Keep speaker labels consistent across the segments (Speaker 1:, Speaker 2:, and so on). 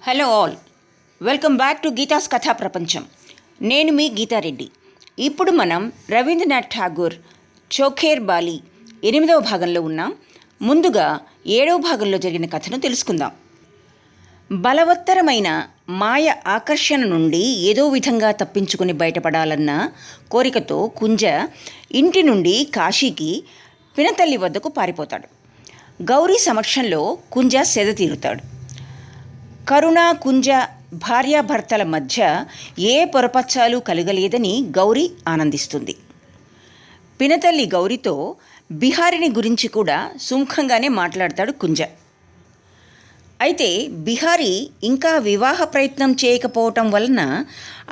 Speaker 1: Hello all, welcome back to Geeta's కథా ప్రపంచం. నేను మీ గీతారెడ్డి. ఇప్పుడు మనం రవీంద్రనాథ్ ఠాగూర్ చోఖేర్ బాలి 8వ భాగంలో ఉన్నాం. ముందుగా 7వ భాగంలో జరిగిన కథను తెలుసుకుందాం. బలవత్తరమైన మాయ ఆకర్షణ నుండి ఏదో విధంగా తప్పించుకుని బయటపడాలన్న కోరికతో కుంజ ఇంటి నుండి కాశీకి పినతల్లి వద్దకు పారిపోతాడు. గౌరీ సమక్షంలో కుంజ సెద తీరుతాడు. కరుణ, కుంజ భార్యాభర్తల మధ్య ఏ పొరపచ్చాలు కలగలేదని గౌరీ ఆనందిస్తుంది. పినతల్లి గౌరీతో బిహారిని గురించి కూడా సుముఖంగానే మాట్లాడతాడు కుంజ. అయితే బిహారీ ఇంకా వివాహ ప్రయత్నం చేయకపోవటం వలన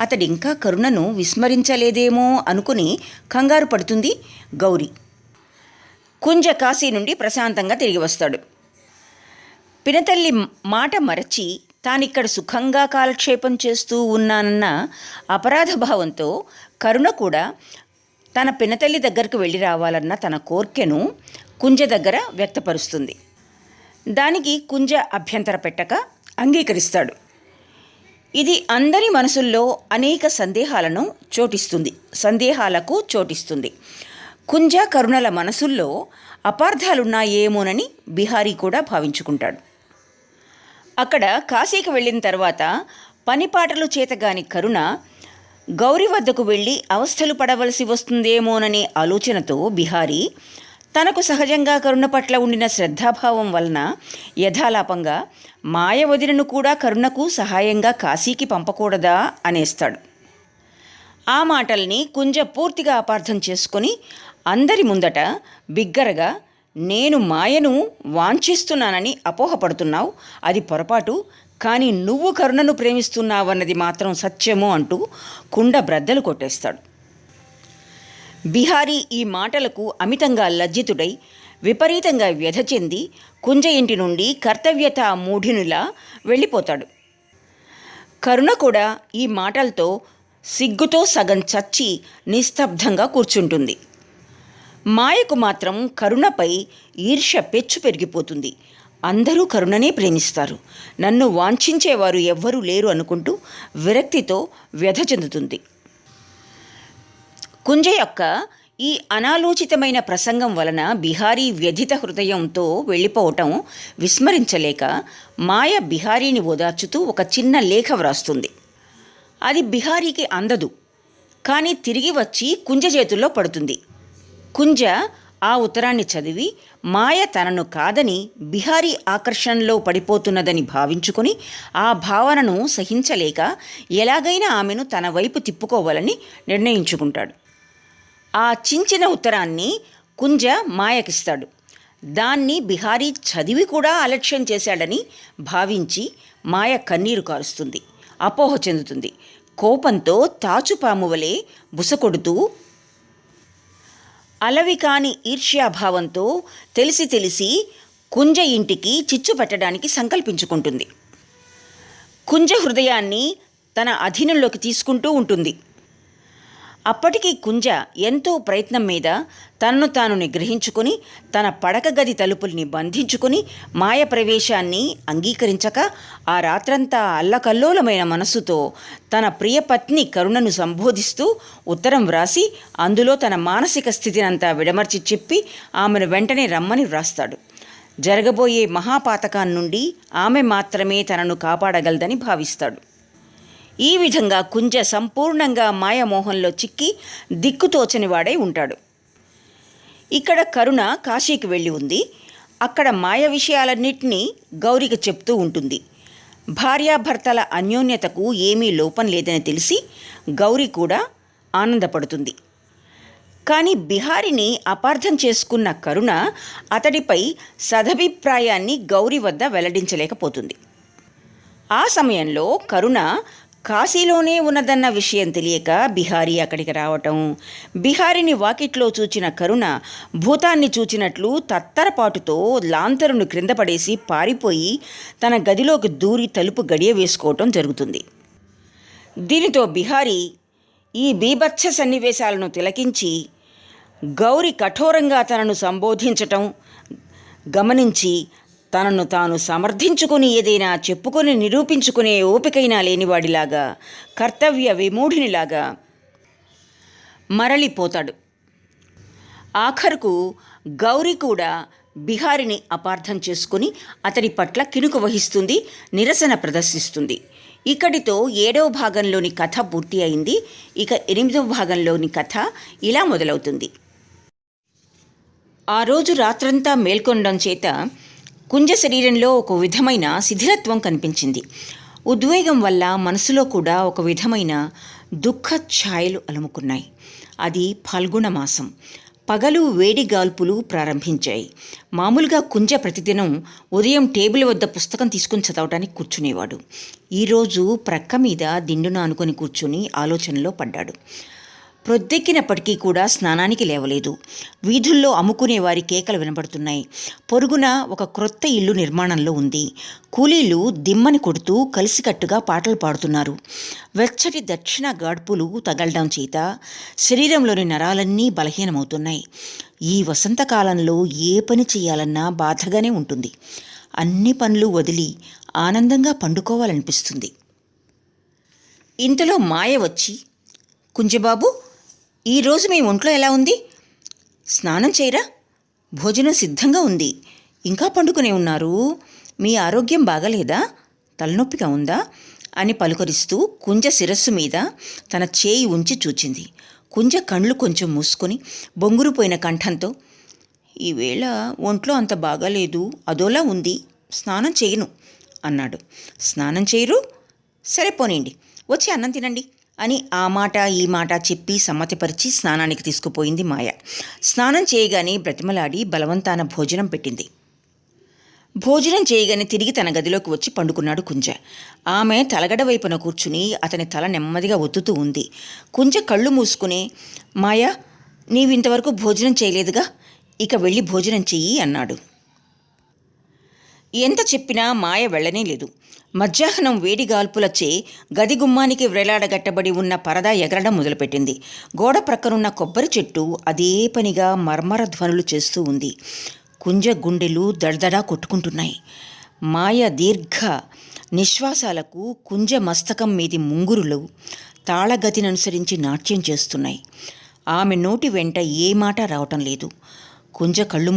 Speaker 1: అతడింకా కరుణను విస్మరించలేదేమో అనుకుని కంగారు పడుతుంది గౌరీ. కుంజ కాశీ నుండి ప్రశాంతంగా తిరిగి వస్తాడు. పినతల్లి మాట మరచి తానిక్కడ సుఖంగా కాలక్షేపం చేస్తూ ఉన్నానన్న అపరాధ భావంతో కరుణ కూడా తన పినతల్లి దగ్గరకు వెళ్ళి రావాలన్న తన కోర్కెను కుంజ దగ్గర వ్యక్తపరుస్తుంది. దానికి కుంజ అభ్యంతర పెట్టక అంగీకరిస్తాడు. ఇది అందరి మనసుల్లో అనేక సందేహాలకు చోటిస్తుంది. కుంజ కరుణల మనసుల్లో అపార్థాలున్నాయేమోనని బిహారీ కూడా భావించుకుంటాడు. అక్కడ కాశీకి వెళ్ళిన తర్వాత పనిపాటలు చేతగాని కరుణ గౌరీ వద్దకు వెళ్ళి అవస్థలు పడవలసి వస్తుందేమోననే ఆలోచనతో బిహారీ తనకు సహజంగా కరుణ పట్ల ఉండిన శ్రద్ధాభావం వలన యథాలాపంగా మాయ వదినను కూడా కరుణకు సహాయంగా కాశీకి పంపకూడదా అనేస్తాడు. ఆ మాటల్ని కుంజ పూర్తిగా అపార్థం చేసుకొని అందరి ముందట బిగ్గరగా, నేను మాయను వాంఛిస్తున్నానని అపోహపడుతున్నావు, అది పొరపాటు, కానీ నువ్వు కరుణను ప్రేమిస్తున్నావన్నది మాత్రం సత్యము అంటూ కుండ బ్రద్దలు కొట్టేస్తాడు. బిహారీ ఈ మాటలకు అమితంగా లజ్జితుడై విపరీతంగా వ్యధ చెంది కుంజ ఇంటి నుండి కర్తవ్యతా మూఢినిలా వెళ్ళిపోతాడు. కరుణ కూడా ఈ మాటలతో సిగ్గుతో సగం చచ్చి నిస్తబ్దంగా కూర్చుంటుంది. మాయకు మాత్రం కరుణపై ఈర్ష్య పెచ్చు పెరిగిపోతుంది. అందరూ కరుణనే ప్రేమిస్తారు, నన్ను వాంఛించేవారు ఎవ్వరూ లేరు అనుకుంటూ విరక్తితో వ్యధ చెందుతుంది. కుంజ యొక్క ఈ అనాలోచితమైన ప్రసంగం వలన బిహారీ వ్యధిత హృదయంతో వెళ్ళిపోవటం విస్మరించలేక మాయ బిహారీని ఓదార్చుతూ ఒక చిన్న లేఖ వ్రాస్తుంది. అది బిహారీకి అందదు, కానీ తిరిగి వచ్చి కుంజ చేతుల్లో పడుతుంది. కుంజ ఆ ఉత్తరాన్ని చదివి మాయ తనను కాదని బిహారీ ఆకర్షణలో పడిపోతున్నదని భావించుకొని ఆ భావనను సహించలేక ఎలాగైనా ఆమెను తన వైపు తిప్పుకోవాలని నిర్ణయించుకుంటాడు. ఆ చించిన ఉత్తరాన్ని కుంజ మాయకిస్తాడు. దాన్ని బిహారీ చదివి కూడా అలక్ష్యం చేశాడని భావించి మాయ కన్నీరు కారుస్తుంది, అపోహ చెందుతుంది. కోపంతో తాచుపాము వలె బుసకొడుతూ అలవి కాని ఈర్ష్యాభావంతో తెలిసి కుంజ ఇంటికి చిచ్చు పెట్టడానికి సంకల్పించుకుంటుంది. కుంజ హృదయాన్ని తన అధీనంలోకి తీసుకుంటూ ఉంటుంది. అప్పటికీ కుంజ ఎంతో ప్రయత్నం మీద తనను తాను నిగ్రహించుకొని తన పడక గది తలుపుల్ని బంధించుకొని మాయ ప్రవేశాన్ని అంగీకరించక ఆ రాత్రంతా అల్లకల్లోలమైన మనస్సుతో తన ప్రియపత్ని కరుణను సంబోధిస్తూ ఉత్తరం వ్రాసి అందులో తన మానసిక స్థితినంతా విడమర్చి చెప్పి ఆమెను వెంటనే రమ్మని వ్రాస్తాడు. జరగబోయే మహాపాతకాన్నుండి ఆమె మాత్రమే తనను కాపాడగలదని భావిస్తాడు. ఈ విధంగా కుంజ సంపూర్ణంగా మాయమోహంలో చిక్కి దిక్కుతోచని వాడై ఉంటాడు. ఇక్కడ కరుణ కాశీకి వెళ్ళి ఉంది. అక్కడ మాయ విషయాలన్నింటినీ గౌరికి చెప్తూ ఉంటుంది. భార్యాభర్తల అన్యోన్యతకు ఏమీ లోపం లేదని తెలిసి గౌరీ కూడా ఆనందపడుతుంది. కానీ బిహారిని అపార్థం చేసుకున్న కరుణ అతడిపై సదభిప్రాయాన్ని గౌరీ వద్ద వెల్లడించలేకపోతుంది. ఆ సమయంలో కరుణ కాశీలోనే ఉన్నదన్న విషయం తెలియక బిహారీ అక్కడికి రావటం, బిహారీని వాకిట్లో చూచిన కరుణ భూతాన్ని చూచినట్లు తత్తరపాటుతో లాంతరును క్రింద పడేసి పారిపోయి తన గదిలోకి దూరి తలుపు గడియ వేసుకోవటం జరుగుతుంది. దీనితో బిహారీ ఈ బీభత్స సన్నివేశాలను తిలకించి గౌరి కఠోరంగా తనను సంబోధించటం గమనించి తనను తాను సమర్థించుకొని ఏదైనా చెప్పుకొని నిరూపించుకునే ఓపికైనా లేనివాడిలాగా, కర్తవ్య విమూఢునిలాగా మరలిపోతాడు. ఆఖరుకు గౌరీ కూడా బిహారిని అపార్థం చేసుకుని అతడి పట్ల కినుకు వహిస్తుంది, నిరసన ప్రదర్శిస్తుంది. ఇక్కడితో 7వ భాగంలోని కథ పూర్తి అయింది. ఇక 8వ భాగంలోని కథ ఇలా మొదలవుతుంది. ఆ రోజు రాత్రంతా మేల్కొనడం చేత కుంజ శరీరంలో ఒక విధమైన శిథిలత్వం కనిపించింది. ఉద్వేగం వల్ల మనసులో కూడా ఒక విధమైన దుఃఖ ఛాయలు అలుముకున్నాయి. అది ఫల్గుణ మాసం. పగలు వేడి గాల్పులు ప్రారంభించాయి. మామూలుగా కుంజ ప్రతిదినం ఉదయం టేబుల్ వద్ద పుస్తకం తీసుకుని చదవటానికి కూర్చునేవాడు. ఈరోజు ప్రక్క మీద దిండున ఆనుకొని కూర్చుని ఆలోచనలో పడ్డాడు. ప్రొద్దెక్కినప్పటికీ కూడా స్నానానికి లేవలేదు. వీధుల్లో అమ్ముకునే వారి కేకలు వినబడుతున్నాయి. పొరుగున ఒక క్రొత్త ఇల్లు నిర్మాణంలో ఉంది. కూలీలు దిమ్మని కొడుతూ కలిసికట్టుగా పాటలు పాడుతున్నారు. వెచ్చటి దక్షిణ గాడ్పులు తగలడం చేత శరీరంలోని నరాలన్నీ బలహీనమవుతున్నాయి. ఈ వసంతకాలంలో ఏ పని చేయాలన్నా బాధగానే ఉంటుంది. అన్ని పనులు వదిలి ఆనందంగా పండుకోవాలనిపిస్తుంది. ఇంతలో మాయ వచ్చి, కుంజబాబు, ఈరోజు మీ ఒంట్లో ఎలా ఉంది? స్నానం చేయరా? భోజనం సిద్ధంగా ఉంది. ఇంకా పండుకునే ఉన్నారు. మీ ఆరోగ్యం బాగలేదా? తలనొప్పిగా ఉందా? అని పలుకరిస్తూ కుంజ శిరస్సు మీద తన చేయి ఉంచి చూచింది. కుంజ కళ్ళు కొంచెం మూసుకొని బొంగురుపోయిన కంఠంతో, ఈవేళ ఒంట్లో అంత బాగాలేదు, అదోలా ఉంది, స్నానం చేయను అన్నాడు. స్నానం చేయరు? సరే పోనీండి, వచ్చి అన్నం తినండి అని ఆ మాట ఈ మాట చెప్పి సమ్మతిపరిచి స్నానానికి తీసుకుపోయింది మాయ. స్నానం చేయగానే బ్రతిమలాడి బలవంతాన భోజనం పెట్టింది. భోజనం చేయగానే తిరిగి తన గదిలోకి వచ్చి పండుకున్నాడు కుంజ. ఆమె తలగడ వైపున కూర్చుని అతని తల నెమ్మదిగా ఒత్తుతూ ఉంది. కుంజ కళ్ళు మూసుకుని, మాయ, నీవింతవరకు భోజనం చేయలేదుగా, ఇక వెళ్ళి భోజనం చెయ్యి అన్నాడు. ఎంత చెప్పినా మాయ వెళ్ళనే లేదు. మధ్యాహ్నం వేడిగాల్పులచే గది గుమ్మానికి వ్రేలాడగట్టబడి ఉన్న పరదా ఎగరడం మొదలుపెట్టింది. గోడ ప్రక్కనున్న కొబ్బరి చెట్టు అదే పనిగా మర్మర ధ్వనులు చేస్తూ ఉంది. కుంజ గుండెలు దడదడా కొట్టుకుంటున్నాయి. మాయ దీర్ఘ నిశ్వాసాలకు కుంజ మస్తకం మీది ముంగురులు తాళగతిననుసరించి నాట్యం చేస్తున్నాయి. ఆమె నోటి వెంట ఏ మాట రావటం లేదు. కుంజ కళ్ళు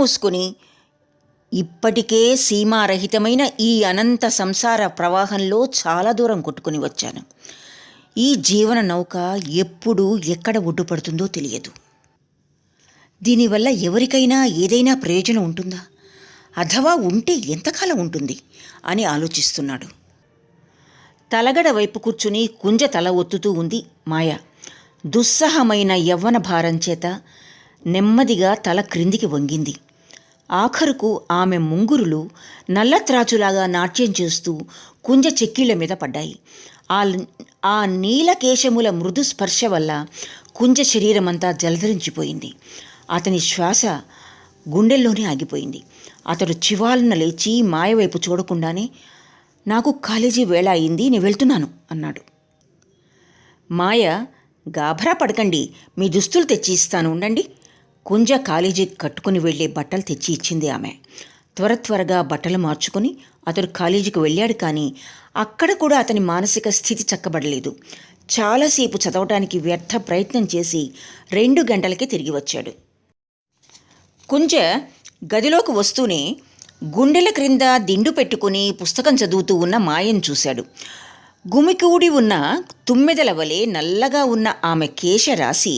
Speaker 1: మూసుకుని ఇప్పటికే సీమారహితమైన ఈ అనంత సంసార ప్రవాహంలో చాలా దూరం కొట్టుకుని వచ్చాను. ఈ జీవన నౌక ఎప్పుడు ఎక్కడ ఒడ్డుపడుతుందో తెలియదు. దీనివల్ల ఎవరికైనా ఏదైనా ప్రయోజనం ఉంటుందా? అథవా ఉంటే ఎంతకాలం ఉంటుంది అని ఆలోచిస్తున్నాడు. తలగడ వైపు కూర్చుని కుంజ తల ఒత్తుతూ ఉంది మాయ. దుస్సహమైన యవ్వన భారం చేత నెమ్మదిగా తల క్రిందికి వంగింది. ఆఖరుకు ఆమె ముంగురులు నల్లత్రాచులాగా నాట్యం చేస్తూ కుంజ చెక్కిళ్ల మీద పడ్డాయి. ఆ నీలకేశముల మృదు స్పర్శ వల్ల కుంజ శరీరమంతా జలధరించిపోయింది. అతని శ్వాస గుండెల్లోనే ఆగిపోయింది. అతడు చివాలన లేచి మాయవైపు చూడకుండానే, నాకు కాలేజీ వేళ అయింది, నేను వెళ్తున్నాను అన్నాడు. మాయ, గాభరా పడకండి, మీ దుస్తులు తెచ్చి ఇస్తాను, ఉండండి. కుంజ కాలేజీకి కట్టుకుని వెళ్లే బట్టలు తెచ్చి ఇచ్చింది ఆమె. త్వరగా బట్టలు మార్చుకొని అతడు కాలేజీకి వెళ్ళాడు. కానీ అక్కడ కూడా అతని మానసిక స్థితి చక్కబడలేదు. చాలాసేపు చదవటానికి వ్యర్థ ప్రయత్నం చేసి 2 గంటలకి తిరిగి వచ్చాడు. కుంజ గదిలోకి వస్తూనే గుండెల క్రింద దిండు పెట్టుకుని పుస్తకం చదువుతూ ఉన్న మాయను చూశాడు. గుమికూడి ఉన్న తుమ్మెదల వలె నల్లగా ఉన్న ఆమె కేశరాశి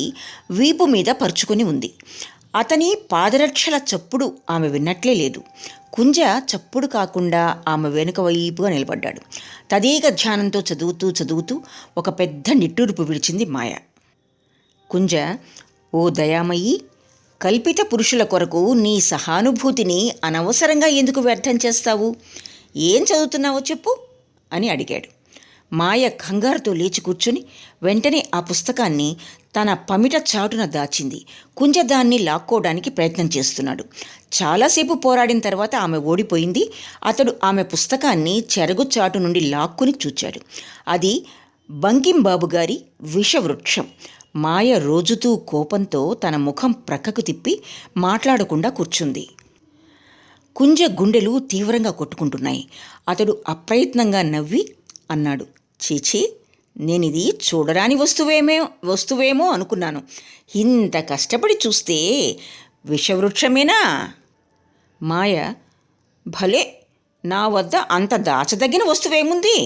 Speaker 1: వీపు మీద పరుచుకొని ఉంది. అతని పాదరక్షల చప్పుడు ఆమె విన్నట్లే లేదు. కుంజ చప్పుడు కాకుండా ఆమె వెనుక వైపుగా నిలబడ్డాడు. తదేక ధ్యానంతో చదువుతూ ఒక పెద్ద నిట్టూర్పు విడిచింది మాయ. కుంజ, ఓ దయామయ్యి, కల్పిత పురుషుల కొరకు నీ సహానుభూతిని అనవసరంగా ఎందుకు వ్యర్థం చేస్తావు? ఏం చదువుతున్నావో చెప్పు అని అడిగాడు. మాయ కంగారుతో లేచి కూర్చుని వెంటనే ఆ పుస్తకాన్ని తన పమిట చాటున దాచింది. కుంజ దాన్ని లాక్కోవడానికి ప్రయత్నం చేస్తున్నాడు. చాలాసేపు పోరాడిన తర్వాత ఆమె ఓడిపోయింది. అతడు ఆమె పుస్తకాన్ని చెరగు చాటు నుండి లాక్కుని చూచాడు. అది బంకింబాబు గారి విషవృక్షం. మాయ రోజుతూ కోపంతో తన ముఖం ప్రక్కకు తిప్పి మాట్లాడకుండా కూర్చుంది. కుంజ గుండెలు తీవ్రంగా కొట్టుకుంటున్నాయి. అతడు అప్రయత్నంగా నవ్వి అన్నాడు, చీచీ, నేనిది చూడరాని వస్తువేమో అనుకున్నాను. ఇంత కష్టపడి చూస్తే విషవృక్షమేనా? మాయ, భలే, నా వద్ద అంత దాచదగిన వస్తువేముంది?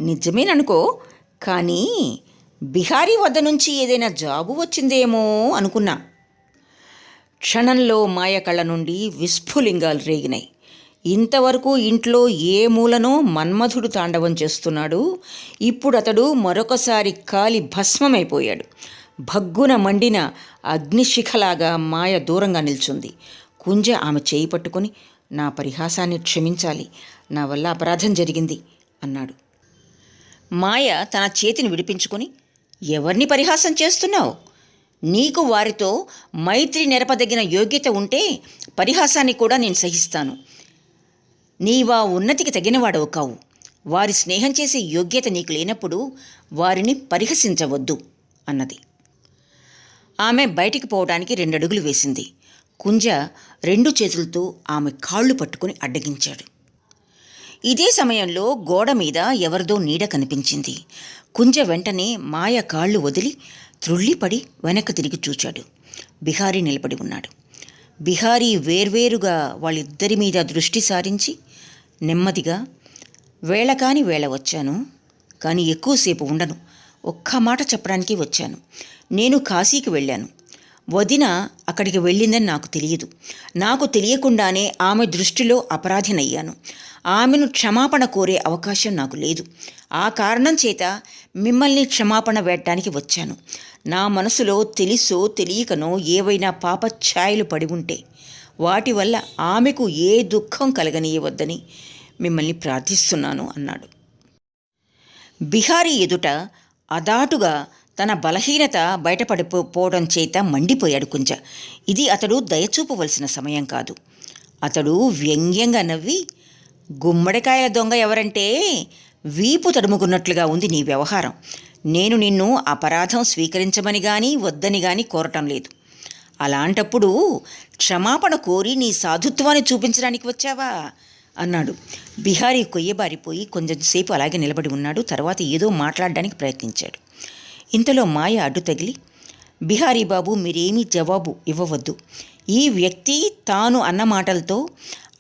Speaker 1: నిజమేననుకో, కానీ బిహారీ వద్ద నుంచి ఏదైనా జాబు వచ్చిందేమో అనుకున్నా. క్షణంలో మాయ కళ్ళ నుండి విస్ఫులింగాలు రేగినాయి. ఇంతవరకు ఇంట్లో ఏ మూలనో మన్మధుడు తాండవం చేస్తున్నాడు. ఇప్పుడు అతడు మరొకసారి కాలి భస్మమైపోయాడు. భగ్గున మండిన అగ్నిశిఖలాగా మాయ దూరంగా నిల్చుంది. కుంజ ఆమె చేయి పట్టుకొని, నా పరిహాసాన్ని క్షమించాలి, నా వల్ల అపరాధం జరిగింది అన్నాడు. మాయ తన చేతిని విడిపించుకొని, ఎవరిని పరిహాసం చేస్తున్నావు? నీకు వారితో మైత్రి నెరపదగిన యోగ్యత ఉంటే పరిహాసాన్ని కూడా నేను సహిస్తాను. నీవా ఉన్నతికి తగినవాడవు కావు. వారి స్నేహం చేసే యోగ్యత నీకు లేనప్పుడు వారిని పరిహసించవద్దు అన్నది. ఆమె బయటికి పోవడానికి 2 అడుగులు వేసింది. కుంజ 2 చేతులతో ఆమె కాళ్ళు పట్టుకుని అడ్డగించాడు. ఇదే సమయంలో గోడ మీద ఎవరిదో నీడ కనిపించింది. కుంజ వెంటనే మాయ కాళ్ళు వదిలి త్రుళ్ళిపడి వెనక్కి తిరిగి చూచాడు. బిహారీ నిలబడి ఉన్నాడు. బిహారీ వేర్వేరుగా వాళ్ళిద్దరి మీద దృష్టి సారించి నెమ్మదిగా, వేళకాని వేళ వచ్చాను, కానీ ఎక్కువసేపు ఉండను. ఒక్క మాట చెప్పడానికి వచ్చాను. నేను కాశీకి వెళ్ళాను. వదిన అక్కడికి వెళ్ళిందని నాకు తెలియదు. నాకు తెలియకుండానే ఆమె దృష్టిలో అపరాధినయ్యాను. ఆమెను క్షమాపణ కోరే అవకాశం నాకు లేదు. ఆ కారణం చేత మిమ్మల్ని క్షమాపణ వేయటానికి వచ్చాను. నా మనసులో తెలుసో తెలియకనో ఏవైనా పాపఛాయలు పడి ఉంటే వాటి వల్ల ఆమెకు ఏ దుఃఖం కలగనీయవద్దని మిమ్మల్ని ప్రార్థిస్తున్నాను అన్నాడు. బిహారీ ఎదుట అదాటుగా తన బలహీనత బయటపడిపోవడం చేత మండిపోయాడు కుంజ. ఇది అతడు దయచూపవలసిన సమయం కాదు. అతడు వ్యంగ్యంగా నవ్వి, గుమ్మడికాయల దొంగ ఎవరంటే వీపు తడుముకున్నట్లుగా ఉంది నీ వ్యవహారం. నేను నిన్ను అపరాధం స్వీకరించమని కానీ వద్దని కానీ కోరటం లేదు. అలాంటప్పుడు క్షమాపణ కోరి నీ సాధుత్వాన్ని చూపించడానికి వచ్చావా అన్నాడు. బిహారీ కొయ్యబారిపోయి కొంచెంసేపు అలాగే నిలబడి ఉన్నాడు. తర్వాత ఏదో మాట్లాడడానికి ప్రయత్నించాడు. ఇంతలో మాయ అడ్డు తగిలి, బిహారీ బాబు, మీరేమీ జవాబు ఇవ్వవద్దు. ఈ వ్యక్తి తాను అన్న మాటలతో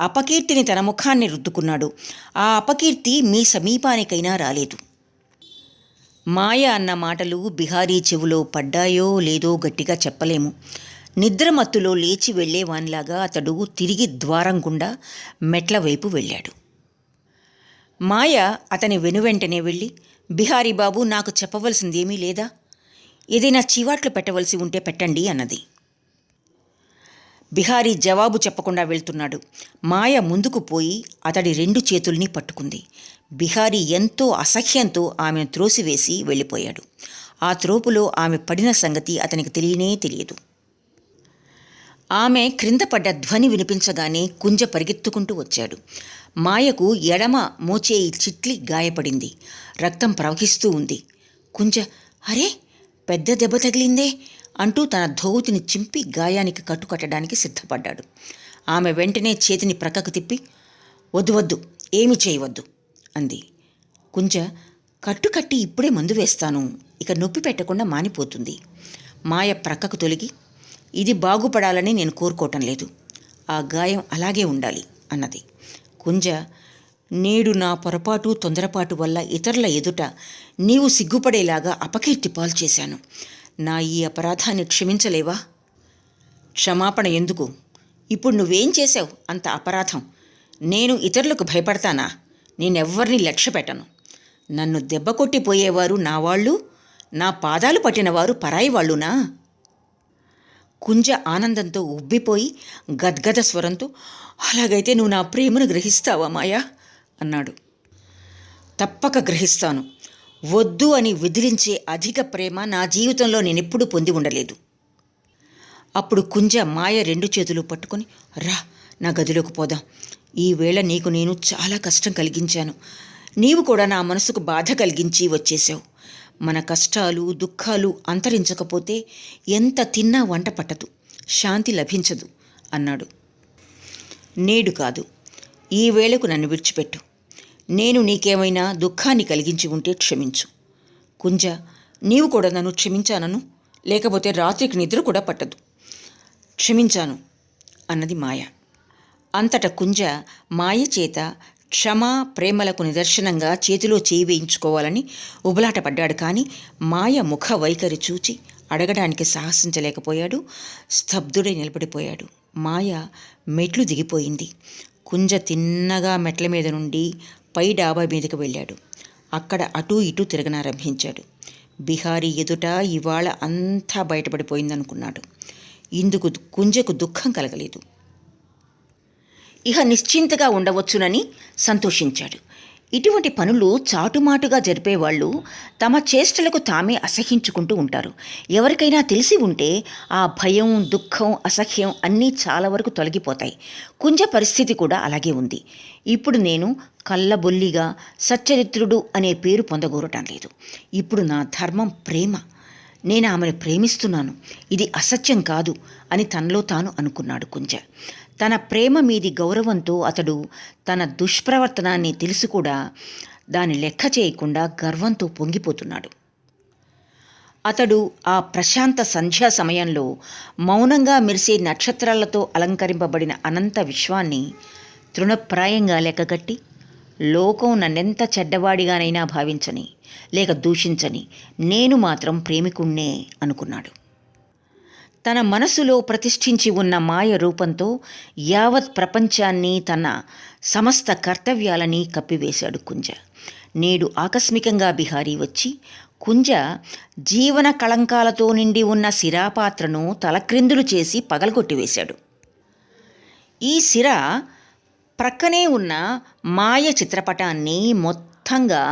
Speaker 1: అపకీర్తిని తన ముఖాన్ని రుద్దుకున్నాడు. ఆ అపకీర్తి మీ సమీపానికైనా రాలేదు. మాయ అన్న మాటలు బిహారీ చెవులో పడ్డాయో లేదో గట్టిగా చెప్పలేము. నిద్రమత్తులో లేచి వెళ్లేవానిలాగా అతడు తిరిగి ద్వారం గుండా మెట్ల వైపు వెళ్ళాడు. మాయ అతని వెనువెంటనే వెళ్ళి, బిహారీ బాబు, నాకు చెప్పవలసిందేమీ లేదా? ఏదైనా చీవాట్లు పెట్టవలసి ఉంటే పెట్టండి అన్నది. బిహారీ జవాబు చెప్పకుండా వెళ్తున్నాడు. మాయ ముందుకు పోయి అతడి 2 చేతుల్ని పట్టుకుంది. బిహారీ ఎంతో అసహ్యంతో ఆమెను త్రోసివేసి వెళ్ళిపోయాడు. ఆ త్రోపులో ఆమె పడిన సంగతి అతనికి తెలియనే తెలియదు. ఆమె క్రింద పడ్డ ధ్వని వినిపించగానే కుంజ పరిగెత్తుకుంటూ వచ్చాడు. మాయకు ఎడమ మోచేయి చిట్లి గాయపడింది. రక్తం ప్రవహిస్తూ ఉంది. కుంజ, అరే, పెద్ద దెబ్బ తగిలిందే అంటూ తన ధోతిని చింపి గాయానికి కట్టుకట్టడానికి సిద్ధపడ్డాడు. ఆమె వెంటనే చేతిని ప్రక్కకు తిప్పి, వద్దు వద్దు, ఏమీ చేయవద్దు అంది. కుంజ, కట్టుకట్టి ఇప్పుడే మందు వేస్తాను, ఇక నొప్పి పెట్టకుండా మానిపోతుంది. మాయ ప్రక్కకు తొలగి, ఇది బాగుపడాలని నేను కోరుకోవటం లేదు, ఆ గాయం అలాగే ఉండాలి అన్నది. కుంజ, నేడు నా పొరపాటు తొందరపాటు వల్ల ఇతరుల ఎదుట నీవు సిగ్గుపడేలాగా అపకీర్తి పాలు చేశాను. నా ఈ అపరాధాన్ని క్షమించలేవా? క్షమాపణ ఎందుకు? ఇప్పుడు నువ్వేం చేశావు అంత అపరాధం? నేను ఇతరులకు భయపడతానా? నేనెవ్వరిని లక్ష్య పెట్టను. నన్ను దెబ్బ కొట్టిపోయేవారు నా వాళ్ళు, నా పాదాలు పట్టినవారు పరాయి వాళ్ళునా? కుంజ ఆనందంతో ఉబ్బిపోయి గద్గద స్వరంతో, అలాగైతే నువ్వు నా ప్రేమను గ్రహిస్తావా మాయా అన్నాడు. తప్పక గ్రహిస్తాను. వద్దు అని విదిలించే అధిక ప్రేమ నా జీవితంలో నేనెప్పుడూ పొంది ఉండలేదు. అప్పుడు కుంజ మాయ 2 చేతులు పట్టుకొని, రా, నా గదిలోకి పోదాం. ఈవేళ నీకు నేను చాలా కష్టం కలిగించాను. నీవు కూడా నా మనసుకు బాధ కలిగించి వచ్చేశావు. మన కష్టాలు దుఃఖాలు అంతరించకపోతే ఎంత తిన్నా వంట పట్టదు, శాంతి లభించదు అన్నాడు. నేడు కాదు, ఈ వేళకు నన్ను విడిచిపెట్టు. నేను నీకేమైనా దుఃఖాన్ని కలిగించి ఉంటే క్షమించు. కుంజ, నీవు కూడా నన్ను క్షమించానను, లేకపోతే రాత్రికి నిద్ర కూడా పట్టదు. క్షమించాను అన్నది మాయ. అంతట కుంజ మాయ చేత క్షమా ప్రేమలకు నిదర్శనంగా చేతిలో చేయి వేయించుకోవాలని ఉబలాటపడ్డాడు. కానీ మాయ ముఖ వైఖరి చూచి అడగడానికి సాహసించలేకపోయాడు. స్తబ్దుడై నిలబడిపోయాడు. మాయ మెట్లు దిగిపోయింది. కుంజ తిన్నగా మెట్ల మీద నుండి పై డాబా మీదకి వెళ్ళాడు. అక్కడ అటూ ఇటూ తిరగనారంభించాడు. బిహారీ ఎదుట ఇవాళ అంతా బయటపడిపోయిందనుకున్నాడు. ఇందుకు కుంజకు దుఃఖం కలగలేదు. ఇహ నిశ్చింతగా ఉండవచ్చునని సంతోషించాడు. ఇటువంటి పనులు చాటుమాటుగా జరిపేవాళ్ళు తమ చేష్టలకు తామే అసహ్యించుకుంటూ ఉంటారు. ఎవరికైనా తెలిసి ఉంటే ఆ భయం, దుఃఖం, అసహ్యం అన్నీ చాలా వరకు తొలగిపోతాయి. కుంజ పరిస్థితి కూడా అలాగే ఉంది. ఇప్పుడు నేను కళ్ళబొల్లిగా సచ్చరిత్రుడు అనే పేరు పొందగోరటం లేదు. ఇప్పుడు నా ధర్మం ప్రేమ. నేను ఆమెను ప్రేమిస్తున్నాను, ఇది అసత్యం కాదు అని తనలో తాను అనుకున్నాడు కుంజ. తన ప్రేమ మీది గౌరవంతో అతడు తన దుష్ప్రవర్తనాన్ని తెలిసి కూడా దాన్ని లెక్క చేయకుండా గర్వంతో పొంగిపోతున్నాడు. అతడు ఆ ప్రశాంత సంధ్యా సమయంలో మౌనంగా మెరిసే నక్షత్రాలతో అలంకరింపబడిన అనంత విశ్వాన్ని తృణప్రాయంగా లెక్కగట్టి, లోకం నన్నెంత చెడ్డవాడిగానైనా భావించని లేక దూషించని, నేను మాత్రం ప్రేమికుణ్ణే అనుకున్నాడు. తన మనసులో ప్రతిష్ఠించి ఉన్న మాయ రూపంతో యావత్ ప్రపంచాన్ని, తన సమస్త కర్తవ్యాలని కప్పివేశాడు కుంజ. నేడు ఆకస్మికంగా బిహారీ వచ్చి కుంజ జీవన కళంకాలతో నిండి ఉన్న సిరాపాత్రను తలక్రిందులు చేసి పగలగొట్టివేశాడు. ఈ సిర ప్రక్కనే ఉన్న మాయ చిత్రపటాన్ని మొత్తంగా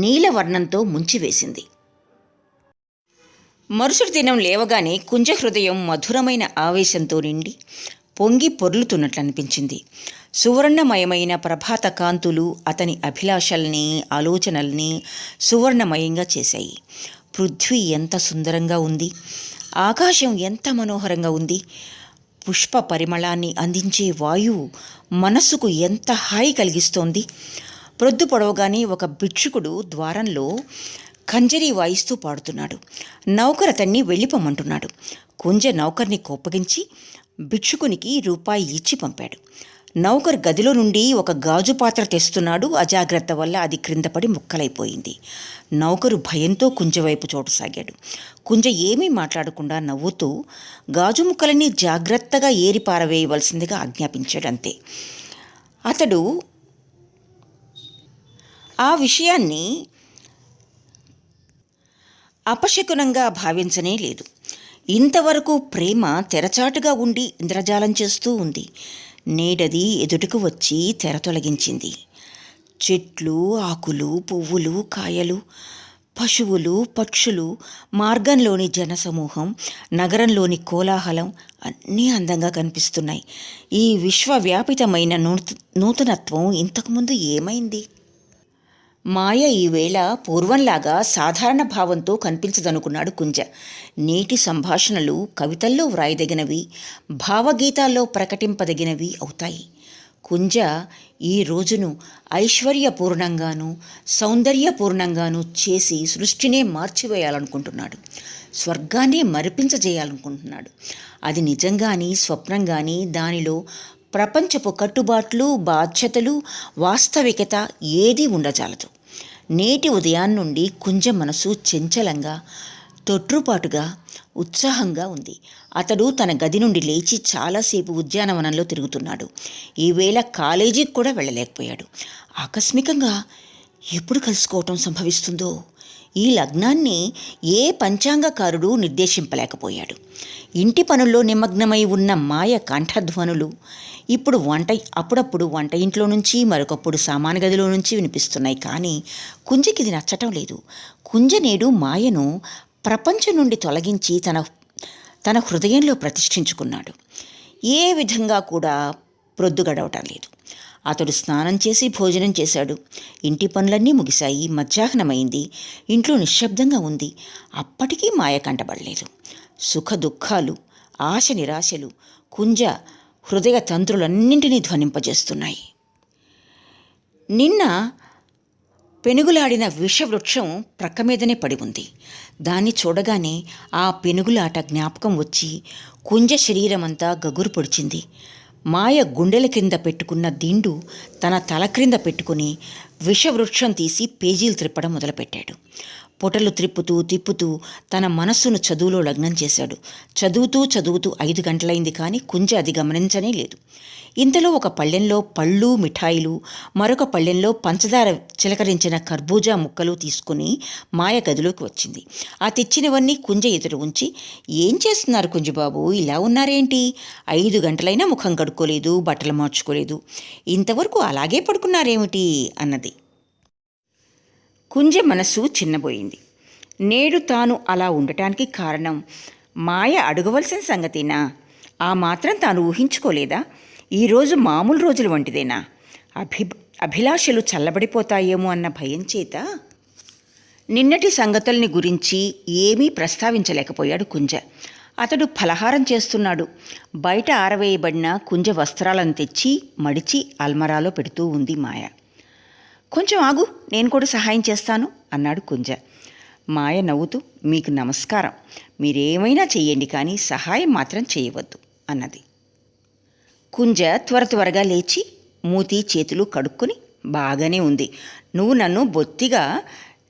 Speaker 1: నీలవర్ణంతో ముంచివేసింది. మరుసటి దినం లేవగానే కుంజ హృదయం మధురమైన ఆవేశంతో నిండి పొంగి పొర్లుతున్నట్లు అనిపించింది. సువర్ణమయమైన ప్రభాత కాంతులు అతని అభిలాషల్ని, ఆలోచనల్ని సువర్ణమయంగా చేశాయి. పృథ్వీ ఎంత సుందరంగా ఉంది, ఆకాశం ఎంత మనోహరంగా ఉంది, పుష్ప పరిమళాన్ని అందించే వాయువు మనస్సుకు ఎంత హాయి కలిగిస్తోంది. ప్రొద్దు పొడవగానే ఒక భిక్షుకుడు ద్వారంలో కంజరీ వాయిస్తూ పాడుతున్నాడు. నౌకర్ అతన్ని వెళ్ళిపోమంటున్నాడు. కుంజ నౌకర్ని కోప్పగించి భిక్షుకునికి రూపాయి ఇచ్చి పంపాడు. నౌకర్ గదిలో నుండి ఒక గాజు పాత్ర తెస్తున్నాడు. అజాగ్రత్త వల్ల అది క్రిందపడి ముక్కలైపోయింది. నౌకరు భయంతో కుంజ వైపు చూడసాగాడు. కుంజ ఏమీ మాట్లాడకుండా నవ్వుతూ గాజు ముక్కలన్నీ జాగ్రత్తగా ఏరి పారవేయవలసిందిగా ఆజ్ఞాపించాడు. అంతే. అతడు ఆ విషయాన్ని అపశకునంగా భావించనే లేదు. ఇంతవరకు ప్రేమ తెరచాటుగా ఉండి ఇంద్రజాలం చేస్తూ ఉంది. నేడది ఎదుటకు వచ్చి తెర తొలగించింది. చెట్లు, ఆకులు, పువ్వులు, కాయలు, పశువులు, పక్షులు, మార్గంలోని జనసమూహం, నగరంలోని కోలాహలం అన్నీ అందంగా కనిపిస్తున్నాయి. ఈ విశ్వవ్యాపితమైన నూతనత్వం ఇంతకుముందు ఏమైంది? మాయ ఈవేళ పూర్వంలాగా సాధారణ భావంతో కనిపించదనుకున్నాడు కుంజ. నేటి సంభాషణలు కవితల్లో వ్రాయదగినవి, భావగీతాల్లో ప్రకటింపదగినవి అవుతాయి. కుంజ ఈ రోజును ఐశ్వర్యపూర్ణంగాను సౌందర్యపూర్ణంగాను చేసి సృష్టినే మార్చివేయాలనుకుంటున్నాడు. స్వర్గాన్నే మరిపించజేయాలనుకుంటున్నాడు. అది నిజంగాని స్వప్నంగాని దానిలో ప్రపంచపు కట్టుబాట్లు, బాధ్యతలు, వాస్తవికత ఏదీ ఉండజాలదు. నేటి ఉదయాన్నుండి కుంజ మనసు చంచలంగా, తొట్రుపాటుగా, ఉత్సాహంగా ఉంది. అతడు తన గది నుండి లేచి చాలాసేపు ఉద్యానవనంలో తిరుగుతున్నాడు. ఈవేళ కాలేజీకి కూడా వెళ్ళలేకపోయాడు. ఆకస్మికంగా ఎప్పుడు కలుసుకోవటం సంభవిస్తుందో ఈ లగ్నాన్ని ఏ పంచాంగకారుడు నిర్దేశింపలేకపోయాడు. ఇంటి పనుల్లో నిమగ్నమై ఉన్న మాయ కంఠధ్వనులు ఇప్పుడు అప్పుడప్పుడు వంట ఇంట్లో నుంచి, మరొకప్పుడు సామాను గదిలో నుంచి వినిపిస్తున్నాయి. కానీ కుంజకి ఇది నచ్చటం లేదు. కుంజ నేడు మాయను ప్రపంచం నుండి తొలగించి తన హృదయంలో ప్రతిష్ఠించుకున్నాడు. ఏ విధంగా కూడా ప్రొద్దు గడవటం లేదు. అతడు స్నానం చేసి భోజనం చేశాడు. ఇంటి పనులన్నీ ముగిశాయి. మధ్యాహ్నమైంది. ఇంట్లో నిశ్శబ్దంగా ఉంది. అప్పటికీ మాయ కంటబడలేదు. సుఖ దుఃఖాలు, ఆశ నిరాశలు కుంజ హృదయ తంత్రులన్నింటినీ ధ్వనింపజేస్తున్నాయి. నిన్న పెనుగులాడిన విషవృక్షం ప్రక్క మీదనే పడి ఉంది. దాన్ని చూడగానే ఆ పెనుగులాట జ్ఞాపకం వచ్చి కుంజ శరీరమంతా గగురు పొడిచింది. మాయ గుండెల క్రింద పెట్టుకున్న దిండు తన తల క్రింద పెట్టుకుని విషవృక్షం తీసి పేజీలు త్రిప్పడం మొదలుపెట్టాడు. పొటలు తిప్పుతూ తన మనస్సును చదువులో లగ్నం చేశాడు. చదువుతూ 5 గంటలైంది, కానీ కుంజ అది గమనించనే లేదు. ఇంతలో ఒక పళ్ళెంలో పళ్ళు మిఠాయిలు, మరొక పళ్ళెంలో పంచదార చిలకరించిన కర్బూజా ముక్కలు తీసుకుని మాయ గదిలోకి వచ్చింది. ఆ తెచ్చినవన్నీ కుంజ ఎదురు ఉంచి, ఏం చేస్తున్నారు కుంజబాబు, ఇలా ఉన్నారేంటి? 5 గంటలైనా ముఖం కడుక్కోలేదు, బట్టలు మార్చుకోలేదు, ఇంతవరకు అలాగే పడుకున్నారేమిటి అన్నది. కుంజ మనసు చిన్నబోయింది. నేడు తాను అలా ఉండటానికి కారణం మాయ అడగవలసిన సంగతేనా? ఆ మాత్రం తాను ఊహించుకోలేదా? ఈరోజు మామూలు రోజుల వంటిదేనా? అభిలాషలు చల్లబడిపోతాయేమో అన్న భయం చేత నిన్నటి సంగతుల్ని గురించి ఏమీ ప్రస్తావించలేకపోయాడు కుంజ. అతడు ఫలహారం చేస్తున్నాడు. బయట ఆరవేయబడిన కుంజ వస్త్రాలను తెచ్చి మడిచి అల్మరాలో పెడుతూ ఉంది మాయ. కొంచెం ఆగు, నేను కూడా సహాయం చేస్తాను అన్నాడు కుంజ. మాయ నవ్వుతూ, మీకు నమస్కారం, మీరేమైనా చెయ్యండి, కానీ సహాయం మాత్రం చేయవద్దు అన్నది. కుంజ త్వరగా లేచి మూతి చేతులు కడుక్కొని, బాగానే ఉంది, నువ్వు నన్ను బొత్తిగా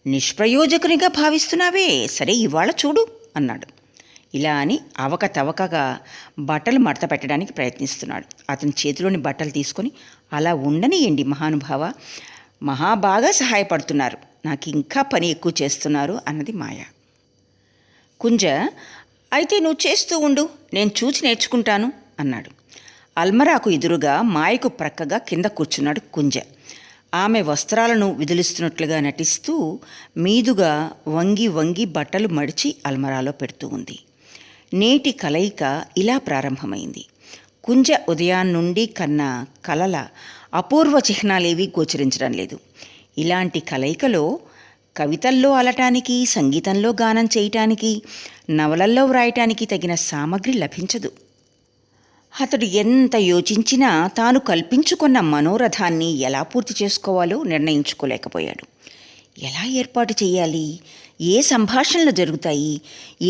Speaker 1: నిష్ప్రయోజకునిగా భావిస్తున్నావే, సరే ఇవాళ చూడు అన్నాడు. ఇలా అని అవకతవకగా బట్టలు మడత పెట్టడానికి ప్రయత్నిస్తున్నాడు. అతని చేతిలోని బట్టలు తీసుకొని, అలా ఉండనియండి మహానుభావ, బాగా సహాయపడుతున్నారు, నాకు ఇంకా పని ఎక్కువ చేస్తున్నారు అన్నది మాయ. కుంజ, అయితే నువ్వు చేస్తూ ఉండు, నేను చూచి నేర్చుకుంటాను అన్నాడు. అల్మరాకు ఎదురుగా మాయకు ప్రక్కగా కింద కూర్చున్నాడు కుంజ. ఆమె వస్త్రాలను విదిలిస్తున్నట్లుగా నటిస్తూ మీదుగా వంగి బట్టలు మడిచి అల్మరాలో పెడుతూ ఉంది. నేటి కలయిక ఇలా ప్రారంభమైంది. కుంజ ఉదయాన్నుండి కన్నా కలల అపూర్వ చిహ్నాలేవీ గోచరించడం లేదు. ఇలాంటి కలయికలో కవితల్లో అలటానికి, సంగీతంలో గానం చేయటానికి, నవలల్లో వ్రాయటానికి తగిన సామగ్రి లభించదు. అతడు ఎంత యోచించినా తాను కల్పించుకున్న మనోరథాన్ని ఎలా పూర్తి చేసుకోవాలో నిర్ణయించుకోలేకపోయాడు. ఎలా ఏర్పాటు చేయాలి? ఏ సంభాషణలు జరుగుతాయి?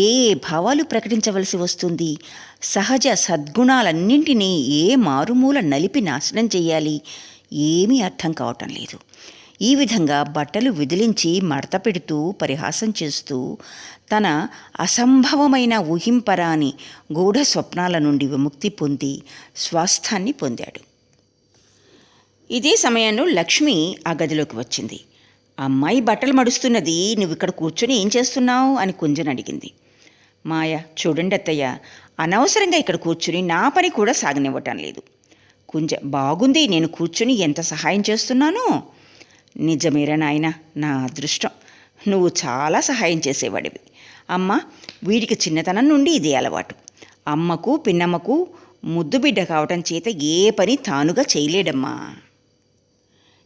Speaker 1: ఏ భావాలు ప్రకటించవలసి వస్తుంది? సహజ సద్గుణాలన్నింటినీ ఏ మారుమూల నలిపి నాశనం చేయాలి? ఏమీ అర్థం కావటం లేదు. ఈ విధంగా బట్టలు విదిలించి మడత పెడుతూ పరిహాసం చేస్తూ తన అసంభవమైన ఊహింపరాని గూఢ స్వప్నాల నుండి విముక్తి పొంది స్వాస్థాన్ని పొందాడు. ఇదే సమయంలో లక్ష్మి ఆ గదిలోకి వచ్చింది. అమ్మాయి బట్టలు మడుస్తున్నది, నువ్వు ఇక్కడ కూర్చొని ఏం చేస్తున్నావు అని కుంజని అడిగింది. మాయ, చూడండి అత్తయ్య, అనవసరంగా ఇక్కడ కూర్చుని నా పని కూడా సాగనివ్వటం లేదు. కుంజ, బాగుంది, నేను కూర్చుని ఎంత సహాయం చేస్తున్నానో. నిజమేరా నాయన, నా అదృష్టం, నువ్వు చాలా సహాయం చేసేవాడివి. అమ్మ, వీడికి చిన్నతనం నుండి ఇదే అలవాటు. అమ్మకు పిన్నమ్మకు ముద్దు బిడ్డ కావటం చేత ఏ పని తానుగా చేయలేడమ్మా.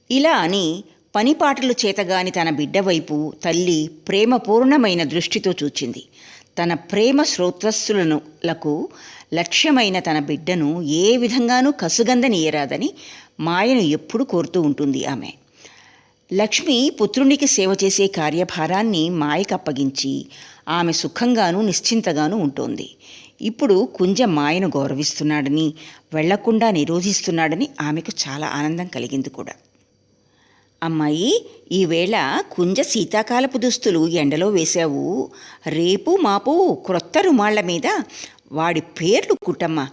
Speaker 1: ఇలా అని పనిపాటలు చేతగాని తన బిడ్డ వైపు తల్లి ప్రేమపూర్ణమైన దృష్టితో చూచింది. తన ప్రేమ శ్రోత్రస్సులకు లక్ష్యమైన తన బిడ్డను ఏ విధంగానూ కసుగందనీయరాదని మాయను ఎప్పుడు కోరుతూ ఉంటుంది ఆమె. లక్ష్మి పుత్రునికి సేవ చేసే కార్యభారాన్ని మాయకు అప్పగించి ఆమె సుఖంగానూ నిశ్చింతగానూ ఉంటోంది. ఇప్పుడు కుంజ మాయను గౌరవిస్తున్నాడని, వెళ్లకుండా నిరోధిస్తున్నాడని ఆమెకు చాలా ఆనందం కలిగింది కూడా. అమ్మాయి, ఈవేళ కుంజ శీతాకాలపు దుస్తులు ఎండలో వేశావు. రేపు మాపు క్రొత్త రుమాళ్ల మీద వాడి పేర్లు కుట్టమ్మా.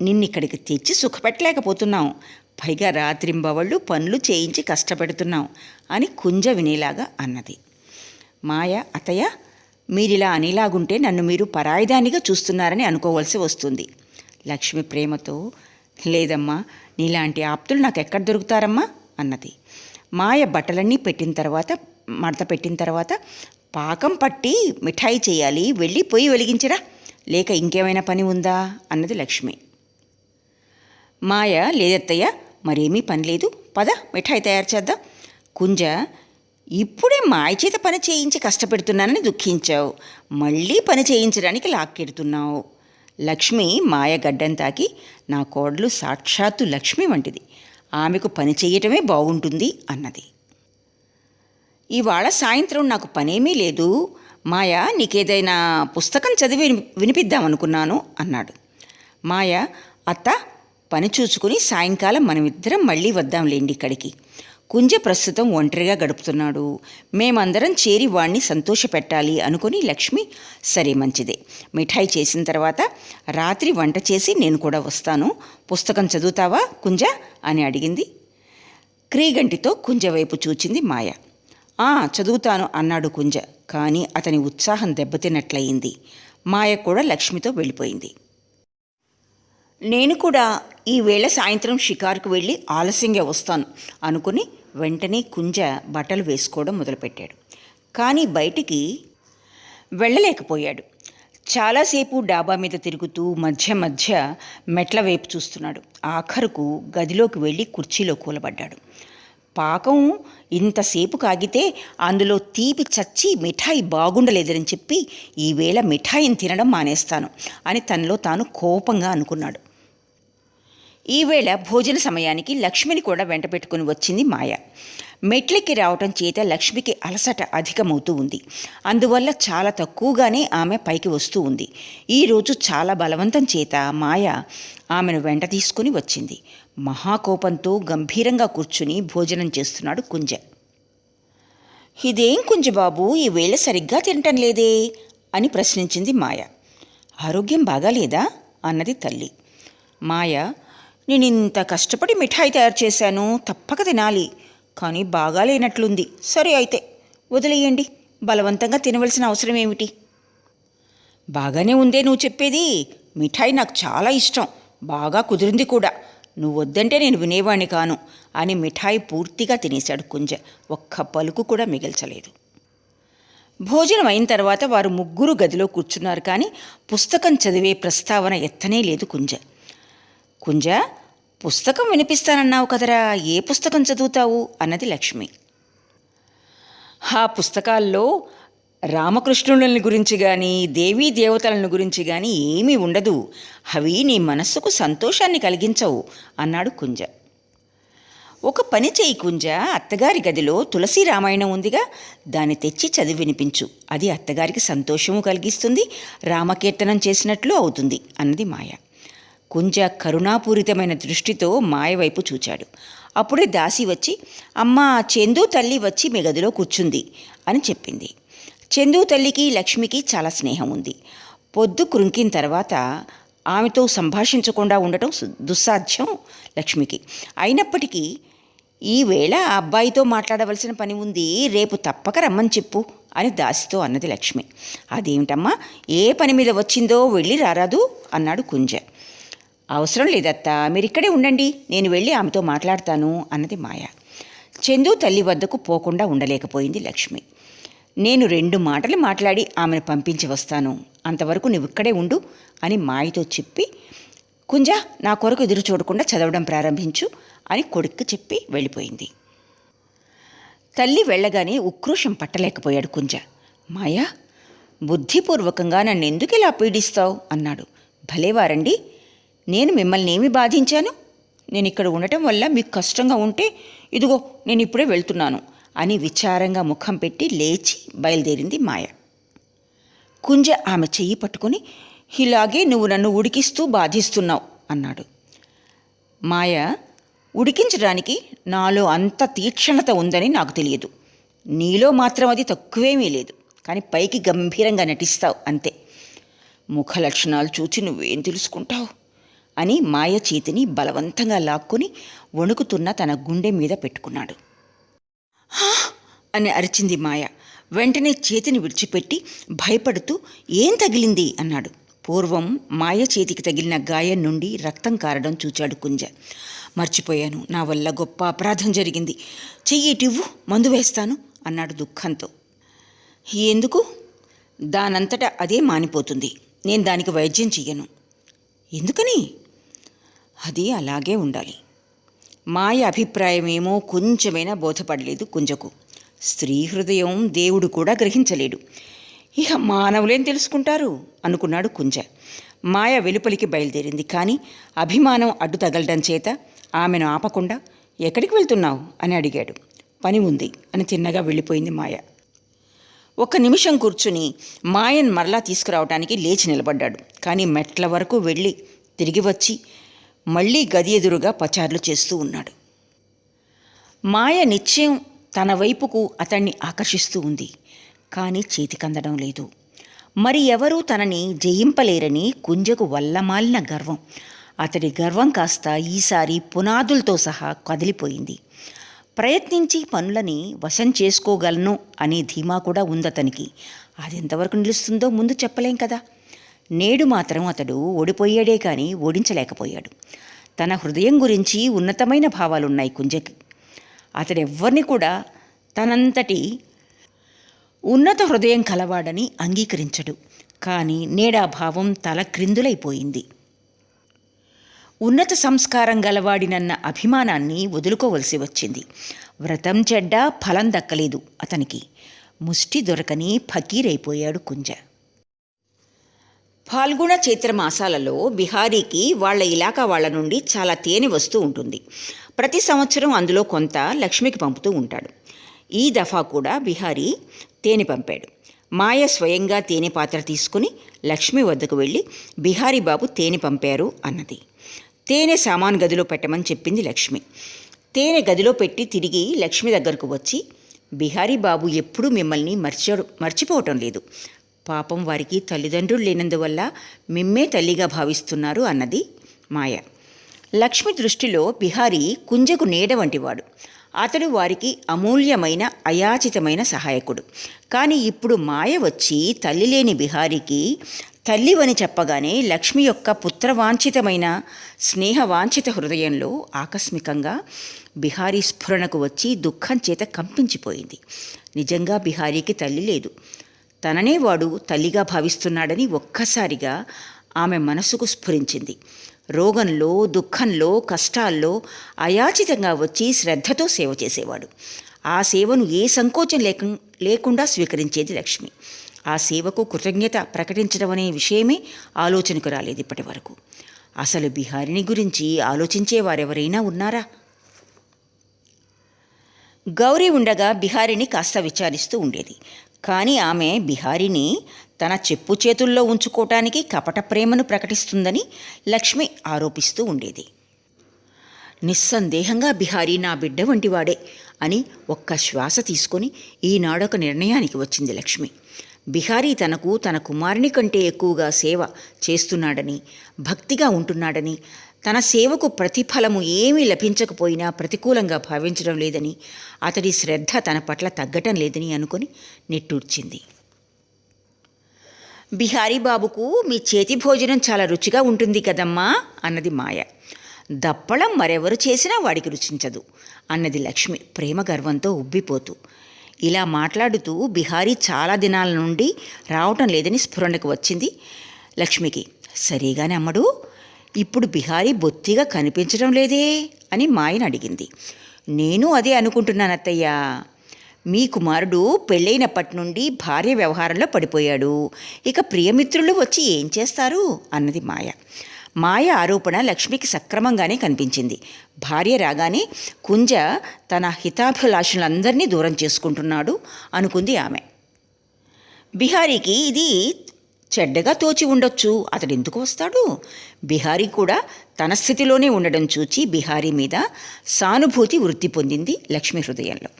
Speaker 1: నిన్నిక్కడికి తెచ్చి సుఖపెట్టలేకపోతున్నాం, పైగా రాత్రింబవళ్ళు పనులు చేయించి కష్టపెడుతున్నాం అని కుంజ వినేలాగా అన్నది. మాయ, అత్తయ్య, మీరిలా అనేలాగుంటే నన్ను మీరు పరాయిదానిగా చూస్తున్నారని అనుకోవలసి వస్తుంది. లక్ష్మి ప్రేమతో, లేదమ్మా, నీలాంటి ఆప్తులు నాకు ఎక్కడ దొరుకుతారమ్మా అన్నది. మాయ బట్టలన్నీ మడత పెట్టిన తర్వాత పాకం పట్టి మిఠాయి చేయాలి, వెళ్ళి పొయ్యి వెలిగించరా, లేక ఇంకేమైనా పని ఉందా అన్నది లక్ష్మి. మాయ, లేదత్తయ్య, మరేమీ పని లేదు, పద మిఠాయి తయారు చేద్దాం. కుంజ, ఇప్పుడే మాయ చేత పని చేయించి కష్టపెడుతున్నానని దుఃఖించావు, మళ్ళీ పని చేయించడానికి లాక్కెడుతున్నావు. లక్ష్మి మాయ గడ్డం తాకి, నా కోడలు సాక్షాత్తు లక్ష్మి వంటిది, ఆమెకు పని చేయటమే బాగుంటుంది అన్నది. ఇవాళ సాయంత్రం నాకు పనేమీ లేదు, మాయ నీకేదైనా పుస్తకం చదివి వినిపిద్దామనుకున్నాను అన్నాడు. మాయ, అత్త, పని చూసుకుని సాయంకాలం మనమిద్దరం మళ్ళీ వద్దాంలేండి ఇక్కడికి. కుంజ ప్రస్తుతం ఒంటరిగా గడుపుతున్నాడు, మేమందరం చేరి వాణ్ణి సంతోషపెట్టాలి అనుకుని లక్ష్మి, సరే మంచిదే, మిఠాయి చేసిన తర్వాత రాత్రి వంట చేసి నేను కూడా వస్తాను, పుస్తకం చదువుతావా కుంజ అని అడిగింది. క్రీగంటితో కుంజ వైపు చూచింది మాయ. చదువుతాను అన్నాడు కుంజ. కానీ అతని ఉత్సాహం దెబ్బతిన్నట్లయింది. మాయ కూడా లక్ష్మితో వెళ్ళిపోయింది. నేను కూడా ఈవేళ సాయంత్రం షికారుకు వెళ్ళి ఆలస్యంగా వస్తాను అనుకుని వెంటనే కుంజ బట్టలు వేసుకోవడం మొదలుపెట్టాడు. కానీ బయటికి వెళ్ళలేకపోయాడు. చాలాసేపు డాబా మీద తిరుగుతూ మధ్య మధ్య మెట్ల వైపు చూస్తున్నాడు. ఆఖరుకు గదిలోకి వెళ్ళి కుర్చీలో కూలబడ్డాడు. పాకం ఇంతసేపు కాగితే అందులో తీపి చచ్చి మిఠాయి బాగుండలేదని చెప్పి ఈవేళ మిఠాయిని తినడం మానేస్తాను అని తనలో తాను కోపంగా అనుకున్నాడు. ఈవేళ భోజన సమయానికి లక్ష్మిని కూడా వెంట పెట్టుకుని వచ్చింది మాయ. మెట్లెక్కి రావటం చేత లక్ష్మికి అలసట అధికమవుతూ ఉంది. అందువల్ల చాలా తక్కువగానే ఆమె పైకి వస్తూ ఉంది. ఈరోజు చాలా బలవంతం చేత మాయ ఆమెను వెంట తీసుకుని వచ్చింది. మహాకోపంతో గంభీరంగా కూర్చుని భోజనం చేస్తున్నాడు కుంజ. ఇదేం కుంజబాబు, ఈవేళ సరిగ్గా తినటం లేదే అని ప్రశ్నించింది మాయ. ఆరోగ్యం బాగాలేదా అన్నది తల్లి. మాయ, నేనింత కష్టపడి మిఠాయి తయారు చేశాను, తప్పక తినాలి, కానీ బాగాలేనట్లుంది. సరే అయితే వదిలేయండి, బలవంతంగా తినవలసిన అవసరం ఏమిటి? బాగానే ఉందే నువ్వు చెప్పేది, మిఠాయి నాకు చాలా ఇష్టం, బాగా కుదిరింది కూడా, నువ్వు వద్దంటే నేను వినేవాణ్ణి కాను అని మిఠాయి పూర్తిగా తినేశాడు కుంజ. ఒక్క పలుకు కూడా మిగల్చలేదు. భోజనం అయిన తర్వాత వారు ముగ్గురు గదిలో కూర్చున్నారు. కానీ పుస్తకం చదివే ప్రస్తావన ఎత్తనే లేదు కుంజ. కుంజ, పుస్తకం వినిపిస్తానన్నావు కదరా, ఏ పుస్తకం చదువుతావు అన్నది లక్ష్మి. ఆ పుస్తకాల్లో రామకృష్ణులని గురించి కానీ దేవీ దేవతలను గురించి కానీ ఏమీ ఉండదు, అవి నీ మనస్సుకు సంతోషాన్ని కలిగించవు అన్నాడు కుంజ. ఒక పని చేయి కుంజ, అత్తగారి గదిలో తులసి రామాయణం ఉందిగా, దాన్ని తెచ్చి చదివి వినిపించు, అది అత్తగారికి సంతోషము కలిగిస్తుంది, రామకీర్తనం చేసినట్లు అవుతుంది అన్నది మాయ. కుంజ కరుణాపూరితమైన దృష్టితో మాయ వైపు చూచాడు. అప్పుడే దాసి వచ్చి, అమ్మా, చందు తల్లి వచ్చి మీ గదిలో కూర్చుంది అని చెప్పింది. చందు తల్లికి లక్ష్మికి చాలా స్నేహం ఉంది. పొద్దు కృంకిన తర్వాత ఆమెతో సంభాషించకుండా ఉండటం దుస్సాధ్యం లక్ష్మికి. అయినప్పటికీ ఈవేళ ఆ అబ్బాయితో మాట్లాడవలసిన పని ఉంది, రేపు తప్పక రమ్మని చెప్పు అని దాసితో అన్నది లక్ష్మి. అదేమిటమ్మా, ఏ పని మీద వచ్చిందో వెళ్ళి రారాదు అన్నాడు కుంజ. అవసరం లేదత్తా, మీరిక్కడే ఉండండి, నేను వెళ్ళి ఆమెతో మాట్లాడతాను అన్నది మాయ. చందు తల్లి వద్దకు పోకుండా ఉండలేకపోయింది లక్ష్మి. నేను 2 మాటలు మాట్లాడి ఆమెను పంపించి వస్తాను, అంతవరకు నువ్వు ఇక్కడే ఉండు అని మాయతో చెప్పి, కుంజ, నా కొరకు ఎదురు చూడకుండా చదవడం ప్రారంభించు అని కొడుక్కి చెప్పి వెళ్ళిపోయింది. తల్లి వెళ్ళగానే ఉక్రోషం పట్టలేకపోయాడు కుంజ. మాయా, బుద్ధిపూర్వకంగా నన్ను ఎందుకు ఇలా పీడిస్తావు అన్నాడు. భలేవారండి, నేను మిమ్మల్ని ఏమి బాధించాను? నేను ఇక్కడ ఉండటం వల్ల మీకు కష్టంగా ఉంటే ఇదిగో నేను ఇప్పుడే వెళ్తున్నాను అని విచారంగా ముఖం పెట్టి లేచి బయలుదేరింది మాయ. కుంజ ఆమె చెయ్యి పట్టుకుని, ఇలాగే నువ్వు నన్ను ఉడికిస్తూ బాధిస్తున్నావు అన్నాడు. మాయ, ఉడికించడానికి నాలో అంత తీక్షణత ఉందని నాకు తెలియదు, నీలో మాత్రం అది తక్కువేమీ లేదు, కానీ పైకి గంభీరంగా నటిస్తావు అంతే, ముఖ లక్షణాలు చూచి నువ్వేం తెలుసుకుంటావు అని మాయ చేతిని బలవంతంగా లాక్కుని వణుకుతున్న తన గుండె మీద పెట్టుకున్నాడు. అని అరిచింది మాయ. వెంటనే చేతిని విడిచిపెట్టి భయపడుతూ, ఏం తగిలింది అన్నాడు. పూర్వం మాయ చేతికి తగిలిన గాయం నుండి రక్తం కారడం చూచాడు కుంజ. మర్చిపోయాను, నా వల్ల గొప్ప అపరాధం జరిగింది, చెయ్యిటివ్వు, మందు వేస్తాను అన్నాడు దుఃఖంతో. ఎందుకు? దానంతటా అదే మానిపోతుంది, నేను దానికి వైద్యం చెయ్యను. ఎందుకని? అది అలాగే ఉండాలి. మాయ అభిప్రాయమేమో కొంచెమైనా బోధపడలేదు కుంజకు. స్త్రీ హృదయం దేవుడు కూడా గ్రహించలేడు. ఇక మానవులేం తెలుసుకుంటారు అనుకున్నాడు కుంజ. మాయ వెలుపలికి బయలుదేరింది. కానీ అభిమానం అడ్డు తగలడం చేత ఆమెను ఆపకుండా ఎక్కడికి వెళ్తున్నావు అని అడిగాడు. పని ఉంది అని తిన్నగా వెళ్ళిపోయింది మాయ. ఒక్క నిమిషం కూర్చుని మాయను మరలా తీసుకురావడానికి లేచి నిలబడ్డాడు. కానీ మెట్ల వరకు వెళ్ళి తిరిగి వచ్చి మళ్ళీ గది ఎదురుగా పచార్లు చేస్తూ ఉన్నాడు. మాయ నిశ్చయం తన వైపుకు అతన్ని ఆకర్షిస్తూ ఉంది. కానీ చేతికందడం లేదు. మరి ఎవరూ తనని జయింపలేరని కుంజకు వల్లమాలిన గర్వం. అతడి గర్వం కాస్త ఈసారి పునాదులతో సహా కదిలిపోయింది. ప్రయత్నించి పనులని వశం చేసుకోగలను అనే ధీమా కూడా ఉందతనికి. అది ఎంతవరకు నిలుస్తుందో ముందు చెప్పలేం కదా. నేడు మాత్రం అతడు ఓడిపోయాడే కానీ ఓడించలేకపోయాడు. తన హృదయం గురించి ఉన్నతమైన భావాలున్నాయి కుంజకి. అతడెవ్వరిని కూడా తనంతటి ఉన్నత హృదయం కలవాడని అంగీకరించడు. కానీ నేడా భావం తల క్రిందులైపోయింది. ఉన్నత సంస్కారం గలవాడినన్న అభిమానాన్ని వదులుకోవలసి వచ్చింది. వ్రతం చెడ్డ, ఫలం దక్కలేదు అతనికి. ముష్టి దొరకని ఫకీరైపోయాడు కుంజ. ఫాల్గుణ చైత్ర మాసాలలో బిహారీకి వాళ్ళ ఇలాకా వాళ్ళ నుండి చాలా తేనె వస్తూ ఉంటుంది. ప్రతి సంవత్సరం అందులో కొంత లక్ష్మికి పంపుతూ ఉంటాడు. ఈ దఫా కూడా బిహారీ తేనె పంపాడు. మాయ స్వయంగా తేనె పాత్ర తీసుకుని లక్ష్మి వద్దకు వెళ్ళి బిహారీ బాబు తేనె పంపారు అన్నది. తేనె సామాన్ గదిలో పెట్టమని చెప్పింది లక్ష్మి. తేనె గదిలో పెట్టి తిరిగి లక్ష్మి దగ్గరకు వచ్చి, బిహారీ బాబు ఎప్పుడూ మిమ్మల్ని మర్చిపోవటం లేదు. పాపం వారికి తల్లిదండ్రులు లేనందువల్ల మిమ్మే తల్లిగా భావిస్తున్నారు అన్నది మాయ. లక్ష్మి దృష్టిలో బిహారీ కుంజకు నీడ వంటివాడు. అతడు వారికి అమూల్యమైన అయాచితమైన సహాయకుడు. కానీ ఇప్పుడు మాయ వచ్చి తల్లి లేని బిహారీకి తల్లివని చెప్పగానే లక్ష్మి యొక్క పుత్రవాంఛితమైన స్నేహవాంఛిత హృదయంలో ఆకస్మికంగా బిహారీ స్ఫురణకు వచ్చి దుఃఖం చేత కంపించిపోయింది. నిజంగా బిహారీకి తల్లి లేదు. తననే వాడు తల్లిగా భావిస్తున్నాడని ఒక్కసారిగా ఆమె మనసుకు స్ఫురించింది. రోగంలో, దుఃఖంలో, కష్టాల్లో అయాచితంగా వచ్చి శ్రద్ధతో సేవ చేసేవాడు. ఆ సేవను ఏ సంకోచం లేకుండా స్వీకరించేది లక్ష్మి. ఆ సేవకు కృతజ్ఞత ప్రకటించడం అనే విషయమే ఆలోచనకు రాలేదు ఇప్పటి వరకు. అసలు బిహారీని గురించి ఆలోచించే వారెవరైనా ఉన్నారా? గౌరీ ఉండగా బిహారీని కాస్త విచారిస్తూ ఉండేది. కానీ ఆమె బిహారీని తన చెప్పు చేతుల్లో ఉంచుకోవటానికి కపట ప్రేమను ప్రకటిస్తుందని లక్ష్మి ఆరోపిస్తూ ఉండేది. నిస్సందేహంగా బిహారీ నా బిడ్డ వంటివాడే అని ఒక్క శ్వాస తీసుకొని ఈనాడొక నిర్ణయానికి వచ్చింది లక్ష్మి. బిహారీ తనకు తన కుమారుని కంటే ఎక్కువగా సేవ చేస్తున్నాడని, భక్తిగా ఉంటున్నాడని, తన సేవకు ప్రతిఫలము ఏమీ లభించకపోయినా ప్రతికూలంగా భావించడం లేదని, అతడి శ్రద్ధ తన పట్ల తగ్గటం లేదని అనుకొని నిట్టూర్చింది. బిహారీ బాబుకు మీ చేతి భోజనం చాలా రుచిగా ఉంటుంది కదమ్మా అన్నది మాయ. దప్పడం మరెవరు చేసినా వాడికి రుచించదు అన్నది లక్ష్మి ప్రేమ గర్వంతో ఉబ్బిపోతూ. ఇలా మాట్లాడుతూ బిహారీ చాలా దినాల నుండి రావటం లేదని స్ఫురణకు వచ్చింది లక్ష్మికి. సరిగానే అమ్మడు, ఇప్పుడు బిహారీ బొత్తిగా కనిపించడం లేదే అని మాయను అడిగింది. నేను అదే అనుకుంటున్నాను అత్తయ్య. మీ కుమారుడు పెళ్ళైనప్పటి నుండి భార్య వ్యవహారంలో పడిపోయాడు. ఇక ప్రియమిత్రులు వచ్చి ఏం చేస్తారు అన్నది మాయ. మాయ ఆరోపణ లక్ష్మికి సక్రమంగానే కనిపించింది. భార్య రాగానే కుంజ తన హితాభిలాషులందరినీ దూరం చేసుకుంటున్నాడు అనుకుంది ఆమె. బిహారీకి ఇది చెడ్డగా తోచి ఉండొచ్చు, అతడెందుకు వస్తాడు? బిహారీ కూడా తన స్థితిలోనే ఉండడం చూచి బిహారీ మీద సానుభూతి వృద్ధి పొందింది లక్ష్మి హృదయంలో.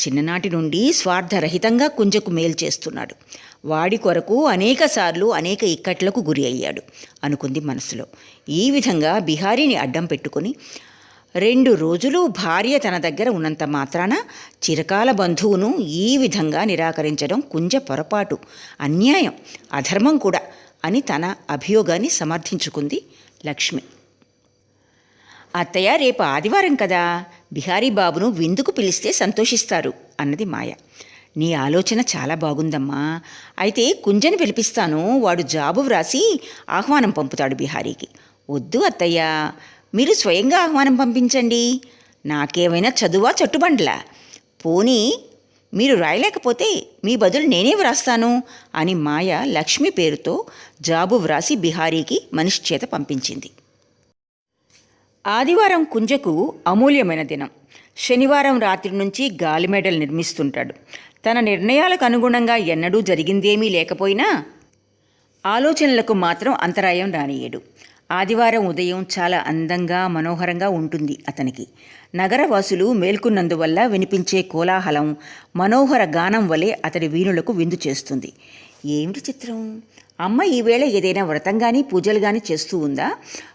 Speaker 1: చిన్ననాటి నుండి స్వార్థరహితంగా కుంజకు మేలు చేస్తున్నాడు. వాడి కొరకు అనేకసార్లు అనేక ఇక్కట్లకు గురి అయ్యాడు అనుకుంది మనసులో. ఈ విధంగా బిహారీని అడ్డం పెట్టుకుని 2 రోజులు భార్య తన దగ్గర ఉన్నంత మాత్రాన చిరకాల బంధువును ఈ విధంగా నిరాకరించడం కుంజ పొరపాటు, అన్యాయం, అధర్మం కూడా అని తన అభియోగాన్ని సమర్థించుకుంది లక్ష్మి. అత్తయ్య, రేపు ఆదివారం కదా, బిహారీ బాబును విందుకు పిలిస్తే సంతోషిస్తారు అన్నది మాయ. నీ ఆలోచన చాలా బాగుందమ్మా. అయితే కుంజని పిలిపిస్తాను, వాడు జాబు వ్రాసి ఆహ్వానం పంపుతాడు బిహారీకి. వద్దు అత్తయ్య, మీరు స్వయంగా ఆహ్వానం పంపించండి నాకేమైనా చదువా చట్టుబండ్లా? పోనీ మీరు రాయలేకపోతే మీ బదులు నేనే వ్రాస్తాను అని మాయ లక్ష్మి పేరుతో జాబు వ్రాసి బిహారీకి మనిషి చేత పంపించింది. ఆదివారం కుంజకు అమూల్యమైన దినం. శనివారం రాత్రి నుంచి గాలిమేడలు నిర్మిస్తుంటాడు. తన నిర్ణయాలకు అనుగుణంగా ఎన్నడూ జరిగిందేమీ లేకపోయినా ఆలోచనలకు మాత్రం అంతరాయం రానియ్యడు. ఆదివారం ఉదయం చాలా అందంగా మనోహరంగా ఉంటుంది అతనికి. నగరవాసులు మేల్కొన్నందువల్ల వినిపించే కోలాహలం మనోహర గానం వలె అతడి వీణులకు విందు చేస్తుంది. ఏమిటి చిత్రం! అమ్మ ఈవేళ ఏదైనా వ్రతం కానీ పూజలు కానీ చేస్తూ ఉందా?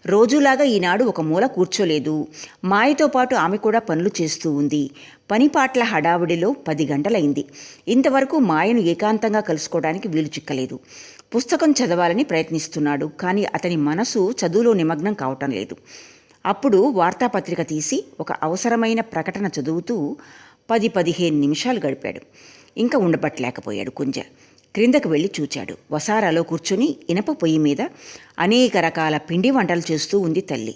Speaker 1: రోజులాగా ఈనాడు ఒక మూల కూర్చోలేదు. మాయతో పాటు ఆమె కూడా పనులు చేస్తూ ఉంది. పనిపాట్ల హడావుడిలో 10 గంటలైంది. ఇంతవరకు మాయను ఏకాంతంగా కలుసుకోవడానికి వీలు చిక్కలేదు. పుస్తకం చదవాలని ప్రయత్నిస్తున్నాడు, కానీ అతని మనసు చదువులో నిమగ్నం కావటం లేదు. అప్పుడు వార్తాపత్రిక తీసి ఒక అవసరమైన ప్రకటన చదువుతూ 10-15 నిమిషాలు గడిపాడు. ఇంకా ఉండబట్టలేకపోయాడు కుంజ. క్రిందకు వెళ్ళి చూచాడు. వసారాలో కూర్చుని ఇనప పొయ్యి మీద అనేక రకాల పిండి వంటలు చేస్తూ ఉంది తల్లి.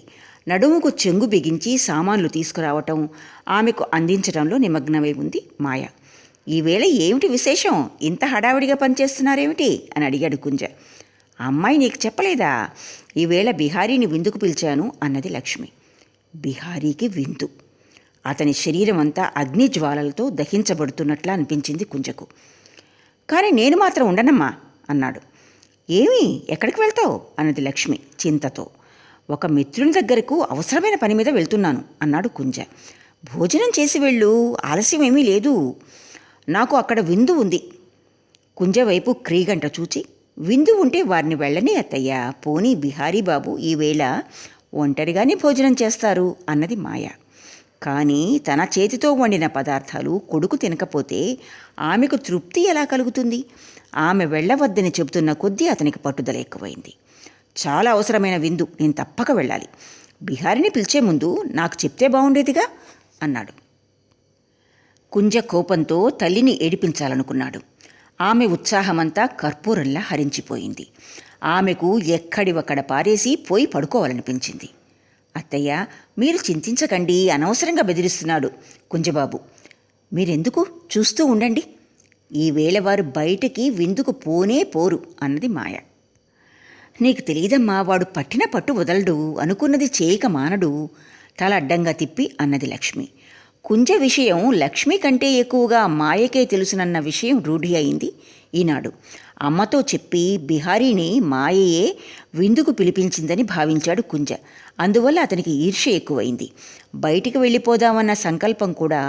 Speaker 1: నడుముకు చెంగు బిగించి సామాన్లు తీసుకురావటం, ఆమెకు అందించడంలో నిమగ్నమై ఉంది మాయ. ఈవేళ ఏమిటి విశేషం? ఇంత హడావిడిగా పనిచేస్తున్నారేమిటి అని అడిగాడు కుంజ. అమ్మాయి నీకు చెప్పలేదా? ఈవేళ బిహారీని విందుకు పిలిచాను అన్నది లక్ష్మి. బిహారీకి విందు. అతని శరీరం అంతా అగ్నిజ్వాలలతో దహించబడుతున్నట్లా అనిపించింది కుంజకు. కానీ నేను మాత్రం ఉండనమ్మా అన్నాడు. ఏమి, ఎక్కడికి వెళ్తావు అన్నది లక్ష్మి చింతతో. ఒక మిత్రుని దగ్గరకు అవసరమైన పని మీద వెళ్తున్నాను అన్నాడు కుంజ. భోజనం చేసి వెళ్ళు, ఆలస్యం ఏమీ లేదు. నాకు అక్కడ విందు ఉంది. కుంజ వైపు క్రీగంట చూచి, విందు ఉంటే వారిని వెళ్ళని అత్తయ్యా, పోనీ బిహారీ బాబు ఈవేళ ఒంటరిగానే భోజనం చేస్తారు అన్నది మాయ. కానీ తన చేతితో వండిన పదార్థాలు కొడుకు తినకపోతే ఆమెకు తృప్తి ఎలా కలుగుతుంది? ఆమె వెళ్ళవద్దని చెబుతున్న కొద్దీ అతనికి పట్టుదల ఎక్కువైంది. చాలా అవసరమైన విందు, నేను తప్పక వెళ్ళాలి. బిహారీని పిలిచే ముందు నాకు చెప్తే బాగుండేదిగా అన్నాడు. కుంజ కోపంతో తల్లిని ఏడిపించాలనుకున్నాడు. ఆమె ఉత్సాహమంతా కర్పూరంలా హరించిపోయింది. ఆమెకు ఎక్కడివక్కడ పారేసి పోయి పడుకోవాలనిపించింది. అత్తయ్య, మీరు చింతించకండి, అనవసరంగా బెదిరిస్తున్నాడు కుంజబాబు. మీరెందుకు, చూస్తూ ఉండండి. ఈవేళ వారు బయటికి విందుకు పోనే పోరు అన్నది మాయ. నీకు తెలియదమ్మా, వాడు పట్టిన పట్టు వదలడు, అనుకున్నది చేయక మానడు తల అడ్డంగా తిప్పి అన్నది లక్ష్మి. కుంజ విషయం లక్ష్మి కంటే ఎక్కువగా మాయకే తెలుసునన్న విషయం రూఢి అయింది ఈనాడు. అమ్మతో చెప్పి బిహారీని మాయయే విందుకు పిలిపించిందని భావించాడు కుంజ. అందువల్ల అతనికి ఈర్ష్య ఎక్కువైంది. బయటికి వెళ్ళిపోదామన్న సంకల్పం కూడా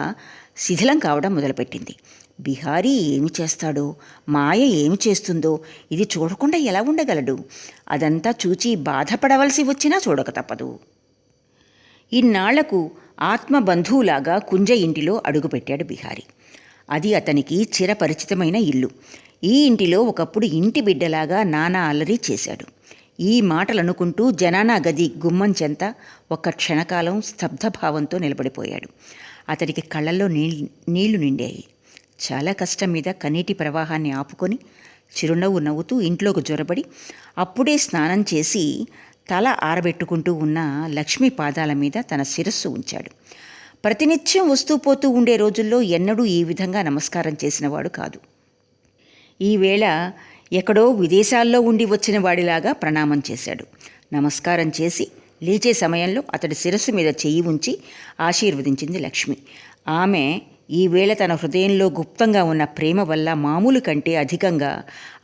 Speaker 1: శిథిలం కావడం మొదలుపెట్టింది. బిహారీ ఏమి చేస్తాడో, మాయ ఏమి చేస్తుందో ఇది చూడకుండా ఎలా ఉండగలడు? అదంతా చూచి బాధపడవలసి వచ్చినా చూడక తప్పదు. ఇన్నాళ్లకు ఆత్మబంధువులాగా కుంజ ఇంటిలో అడుగుపెట్టాడు బిహారీ. అది అతనికి చిరపరిచితమైన ఇల్లు. ఈ ఇంటిలో ఒకప్పుడు ఇంటి బిడ్డలాగా నానా అల్లరి చేశాడు. ఈ మాటలనుకుంటూ జనానా గది గుమ్మం చెంత ఒక్క క్షణకాలం స్తబ్ధభావంతో నిలబడిపోయాడు. అతడికి కళ్ళల్లో నీళ్లు నిండాయి. చాలా కష్టం మీద కన్నీటి ప్రవాహాన్ని ఆపుకొని చిరునవ్వు నవ్వుతూ ఇంట్లోకి జొరబడి అప్పుడే స్నానం చేసి తల ఆరబెట్టుకుంటూ ఉన్న లక్ష్మి పాదాల మీద తన శిరస్సు ఉంచాడు. ప్రతినిత్యం వస్తూ పోతూ ఉండే రోజుల్లో ఎన్నడూ ఈ విధంగా నమస్కారం చేసినవాడు కాదు. ఈవేళ ఎక్కడో విదేశాల్లో ఉండి వచ్చిన వాడిలాగా ప్రణామం చేశాడు. నమస్కారం చేసి లేచే సమయంలో అతడి శిరస్సు మీద చెయ్యి ఉంచి ఆశీర్వదించింది లక్ష్మి. ఆమె ఈవేళ తన హృదయంలో గుప్తంగా ఉన్న ప్రేమ వల్ల మామూలు కంటే అధికంగా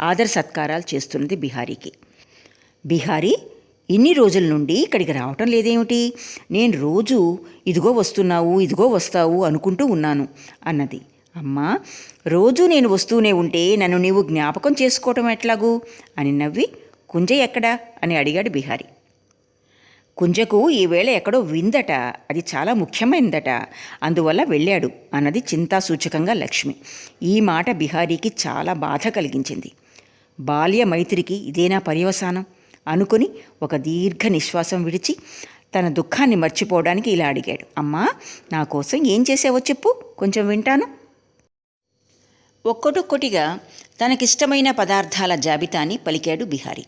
Speaker 1: ఆదర సత్కారాలు చేస్తున్నది బిహారీకి. బిహారీ, ఇన్ని రోజుల నుండి ఇక్కడికి రావటం లేదేమిటి? నేను రోజు ఇదిగో వస్తున్నావు, ఇదిగో వస్తావు అనుకుంటూ ఉన్నాను అన్నది. అమ్మా, రోజూ నేను వస్తూనే ఉంటే నన్ను నీవు జ్ఞాపకం చేసుకోవటం ఎట్లాగూ అని నవ్వి, కుంజ ఎక్కడా అని అడిగాడు బిహారీ. కుంజకు ఈవేళ ఎక్కడో విందట, అది చాలా ముఖ్యమైనదట, అందువల్ల వెళ్ళాడు అన్నది చింతాసూచకంగా లక్ష్మి. ఈ మాట బిహారీకి చాలా బాధ కలిగించింది. బాల్య మైత్రికి ఇదేనా పర్యవసానం అనుకుని ఒక దీర్ఘ నిశ్వాసం విడిచి తన దుఃఖాన్ని మర్చిపోవడానికి ఇలా అడిగాడు. అమ్మా, నా కోసం ఏం చేసావో చెప్పు, కొంచెం వింటాను. ఒక్కొక్కటిగా తనకిష్టమైన పదార్థాల జాబితాని పలికాడు బిహారీ.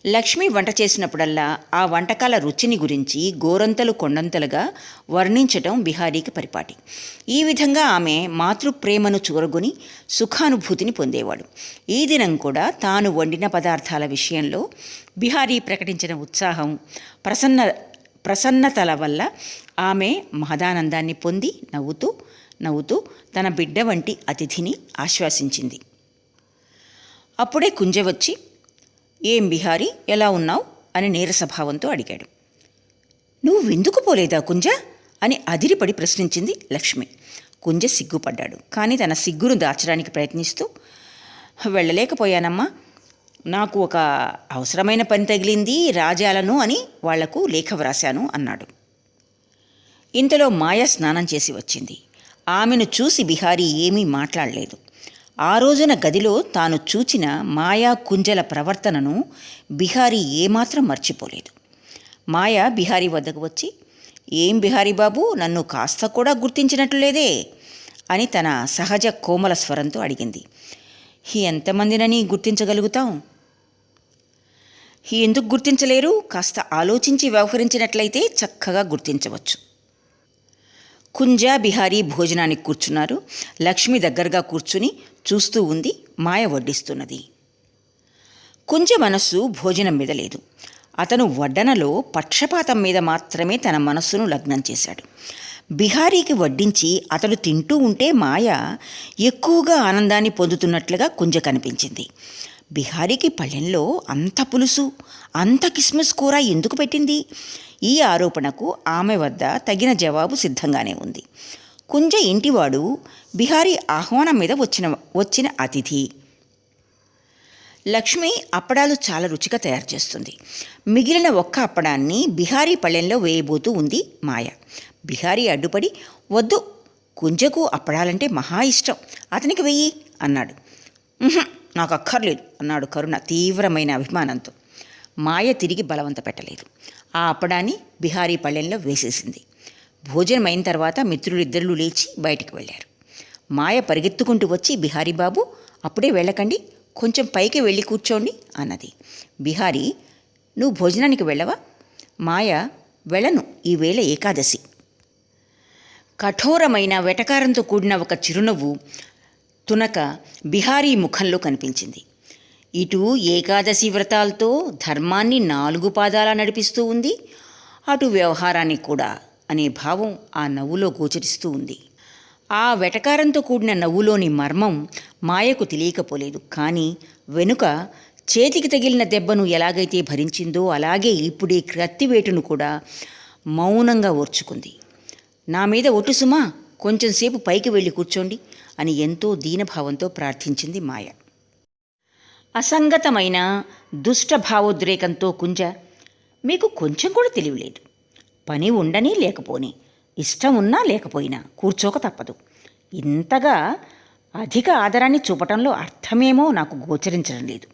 Speaker 1: లక్ష్మి వంట చేసినప్పుడల్లా ఆ వంటకాల రుచిని గురించి గోరంతలు కొండంతలుగా వర్ణించటం బిహారీకి పరిపాటి. ఈ విధంగా ఆమె మాతృప్రేమను చూరగొని సుఖానుభూతిని పొందేవాడు. ఈ దినం కూడా తాను వండిన పదార్థాల విషయంలో బిహారీ ప్రకటించిన ఉత్సాహం, ప్రసన్నతల వల్ల ఆమె మహదానందాన్ని పొంది నవ్వుతూ తన బిడ్డ వంటి అతిథిని ఆశ్వాసించింది. అప్పుడే కుంజ వచ్చి, "ఏం బిహారీ, ఎలా ఉన్నావు?" అని నీరసభావంతో అడిగాడు. "నువ్వెందుకు పోలేదా కుంజ?" అని అదిరిపడి ప్రశ్నించింది లక్ష్మి. కుంజ సిగ్గుపడ్డాడు. కానీ తన సిగ్గును దాచడానికి ప్రయత్నిస్తూ, "వెళ్ళలేకపోయానమ్మా. నాకు ఒక అవసరమైన పని తగిలింది, రాజాలను అని వాళ్లకు లేఖ వ్రాశాను" అన్నాడు. ఇంతలో మాయ స్నానం చేసి వచ్చింది. ఆమెను చూసి బిహారీ ఏమీ మాట్లాడలేదు. ఆ రోజున గదిలో తాను చూచిన మాయా కుంజల ప్రవర్తనను బిహారీ ఏమాత్రం మర్చిపోలేదు. మాయ బిహారీ వద్దకు వచ్చి, "ఏం బిహారీ బాబు, నన్ను కాస్త కూడా గుర్తించినట్లు లేదే?" అని తన సహజ కోమల స్వరంతో అడిగింది. "ఎంతమందినని గుర్తించగలుగుతాం?" "ఎందుకు గుర్తించలేరు? కాస్త ఆలోచించి వ్యవహరించినట్లయితే చక్కగా గుర్తించవచ్చు." కుంజ బిహారీ భోజనానికి కూర్చున్నారు. లక్ష్మి దగ్గరగా కూర్చుని చూస్తూ ఉంది. మాయ వడ్డిస్తున్నది. కుంజ మనస్సు భోజనం మీద లేదు. అతను వడ్డనలో పక్షపాతం మీద మాత్రమే తన మనస్సును లగ్నం చేశాడు. బిహారీకి వడ్డించి అతడు తింటూ ఉంటే మాయ ఎక్కువగా ఆనందాన్ని పొందుతున్నట్లుగా కుంజ కనిపించింది. బిహారీకి పళ్ళెంలో అంత పులుసు, అంత కిస్మిస్ కూర ఎందుకు పెట్టింది? ఈ ఆరోపణకు ఆమె వద్ద తగిన జవాబు సిద్ధంగానే ఉంది. కుంజ ఇంటివాడు, బిహారీ ఆహ్వానం మీద వచ్చిన అతిథి. లక్ష్మి అప్పడాలు చాలా రుచిగా తయారు చేస్తుంది. మిగిలిన ఒక్క అప్పడాన్ని బిహారీ పళ్ళెంలో వేయబోతూ ఉంది మాయ. బిహారీ అడ్డుపడి, "వద్దు, కుంజకు అప్పడాలంటే మహా ఇష్టం, అతనికి వెయ్యి" అన్నాడు. "నాకు అక్కర్లేదు" అన్నాడు కరుణ తీవ్రమైన అభిమానంతో. మాయ తిరిగి బలవంత పెట్టలేదు. ఆ అప్పడాన్ని బిహారీ పళ్ళెంలో వేసేసింది. భోజనం అయిన తర్వాత మిత్రులిద్దరూ లేచి బయటికి వెళ్ళారు. మాయ పరిగెత్తుకుంటూ వచ్చి, "బిహారీ బాబు, అప్పుడే వెళ్ళకండి, కొంచెం పైకి వెళ్ళి కూర్చోండి" అన్నది. బిహారీ, "నువ్వు భోజనానికి వెళ్ళవా?" మాయ, "వెళ్ళను, ఈవేళ ఏకాదశి." కఠోరమైన వెటకారంతో కూడిన ఒక చిరునవ్వు తునక బిహారీ ముఖంలో కనిపించింది. ఇటు ఏకాదశి వ్రతాలతో ధర్మాన్ని 4 పాదాలా నడిపిస్తూ ఉంది, అటు వ్యవహారాన్ని కూడా అనే భావం ఆ నవ్వులో గోచరిస్తూ ఉంది. ఆ వెటకారంతో కూడిన నవ్వులోని మర్మం మాయకు తెలియకపోలేదు. కానీ వెనుక చేతికి తగిలిన దెబ్బను ఎలాగైతే భరించిందో అలాగే ఇప్పుడే కత్తివేటును కూడా మౌనంగా ఓర్చుకుంది. "నా మీద ఒట్టు సుమా, కొంచెంసేపు పైకి వెళ్ళి కూర్చోండి" అని ఎంతో దీనభావంతో ప్రార్థించింది మాయ. అసంగతమైన దుష్ట భావోద్రేకంతో కుంజ, "మీకు కొంచెం కూడా తెలియలేదు. పని ఉండని లేకపోని, ఇష్టం ఉన్నా లేకపోయినా కూర్చోక తప్పదు. ఇంతగా అధిక ఆదరాన్ని చూపటంలో అర్థమేమో నాకు గోచరించడం లేదు"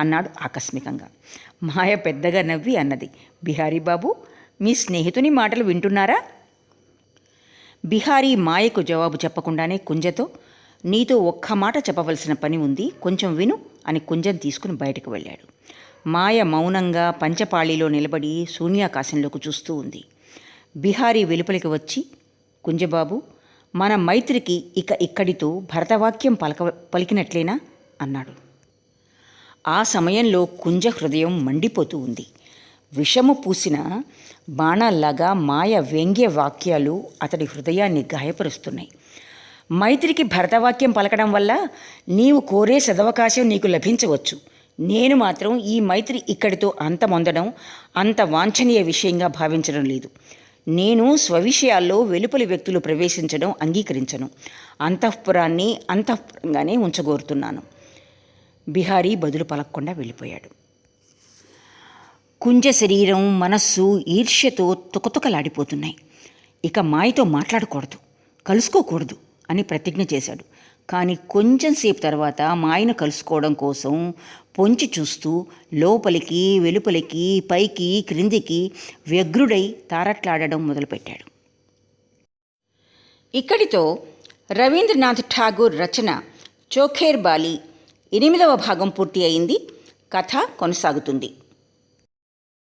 Speaker 1: అన్నాడు ఆకస్మికంగా. మాయ పెద్దగా నవ్వి అన్నది, "బిహారీ బాబు, మీ స్నేహితుని మాటలు వింటున్నారా?" బిహారీ మాయకు జవాబు చెప్పకుండానే కుంజతో, "నీతో ఒక్క మాట చెప్పవలసిన పని ఉంది, కొంచెం విను" అని కుంజను తీసుకుని బయటకు వెళ్ళాడు. మాయ మౌనంగా పంచపాళీలో నిలబడి శూన్యాకాశంలోకి చూస్తూ ఉంది. బిహారీ వెలుపలికి వచ్చి, "కుంజబాబు, మన మైత్రికి ఇక్కడితో భరతవాక్యం పలికినట్లేనా?" అన్నాడు. ఆ సమయంలో కుంజ హృదయం మండిపోతూ ఉంది. విషము పూసిన బాణాల్లాగా మాయ వ్యంగ్య వాక్యాలు అతడి హృదయాన్ని గాయపరుస్తున్నాయి. "మైత్రికి భరతవాక్యం పలకడం వల్ల నీవు కోరే సదవకాశం నీకు లభించవచ్చు. నేను మాత్రం ఈ మైత్రి ఇక్కడితో అంతమొందడం అంత వాంఛనీయ విషయంగా భావించడం లేదు. నేను స్వవిషయాల్లో వెలుపలి వ్యక్తులు ప్రవేశించడం అంగీకరించను. అంతఃపురాన్ని అంతఃపురంగానే ఉంచగోరుతున్నాను." బిహారీ బదులు పలకకుండా వెళ్ళిపోయాడు. కుంజ శరీరం, మనస్సు ఈర్ష్యతో తుకతుకలాడిపోతున్నాయి. ఇక మాయతో మాట్లాడకూడదు, కలుసుకోకూడదు అని ప్రతిజ్ఞ చేశాడు. కానీ కొంచెం సేపు తర్వాత మాయను కలుసుకోవడం కోసం పొంచి చూస్తూ లోపలికి వెలుపలికి పైకి క్రిందికి వ్యగ్రుడై తారట్లాడడం మొదలుపెట్టాడు. ఇక్కడితో రవీంద్రనాథ్ ఠాగూర్ రచన చోఖేర్ బాలి 8వ భాగం పూర్తి అయింది. కథ కొనసాగుతుంది.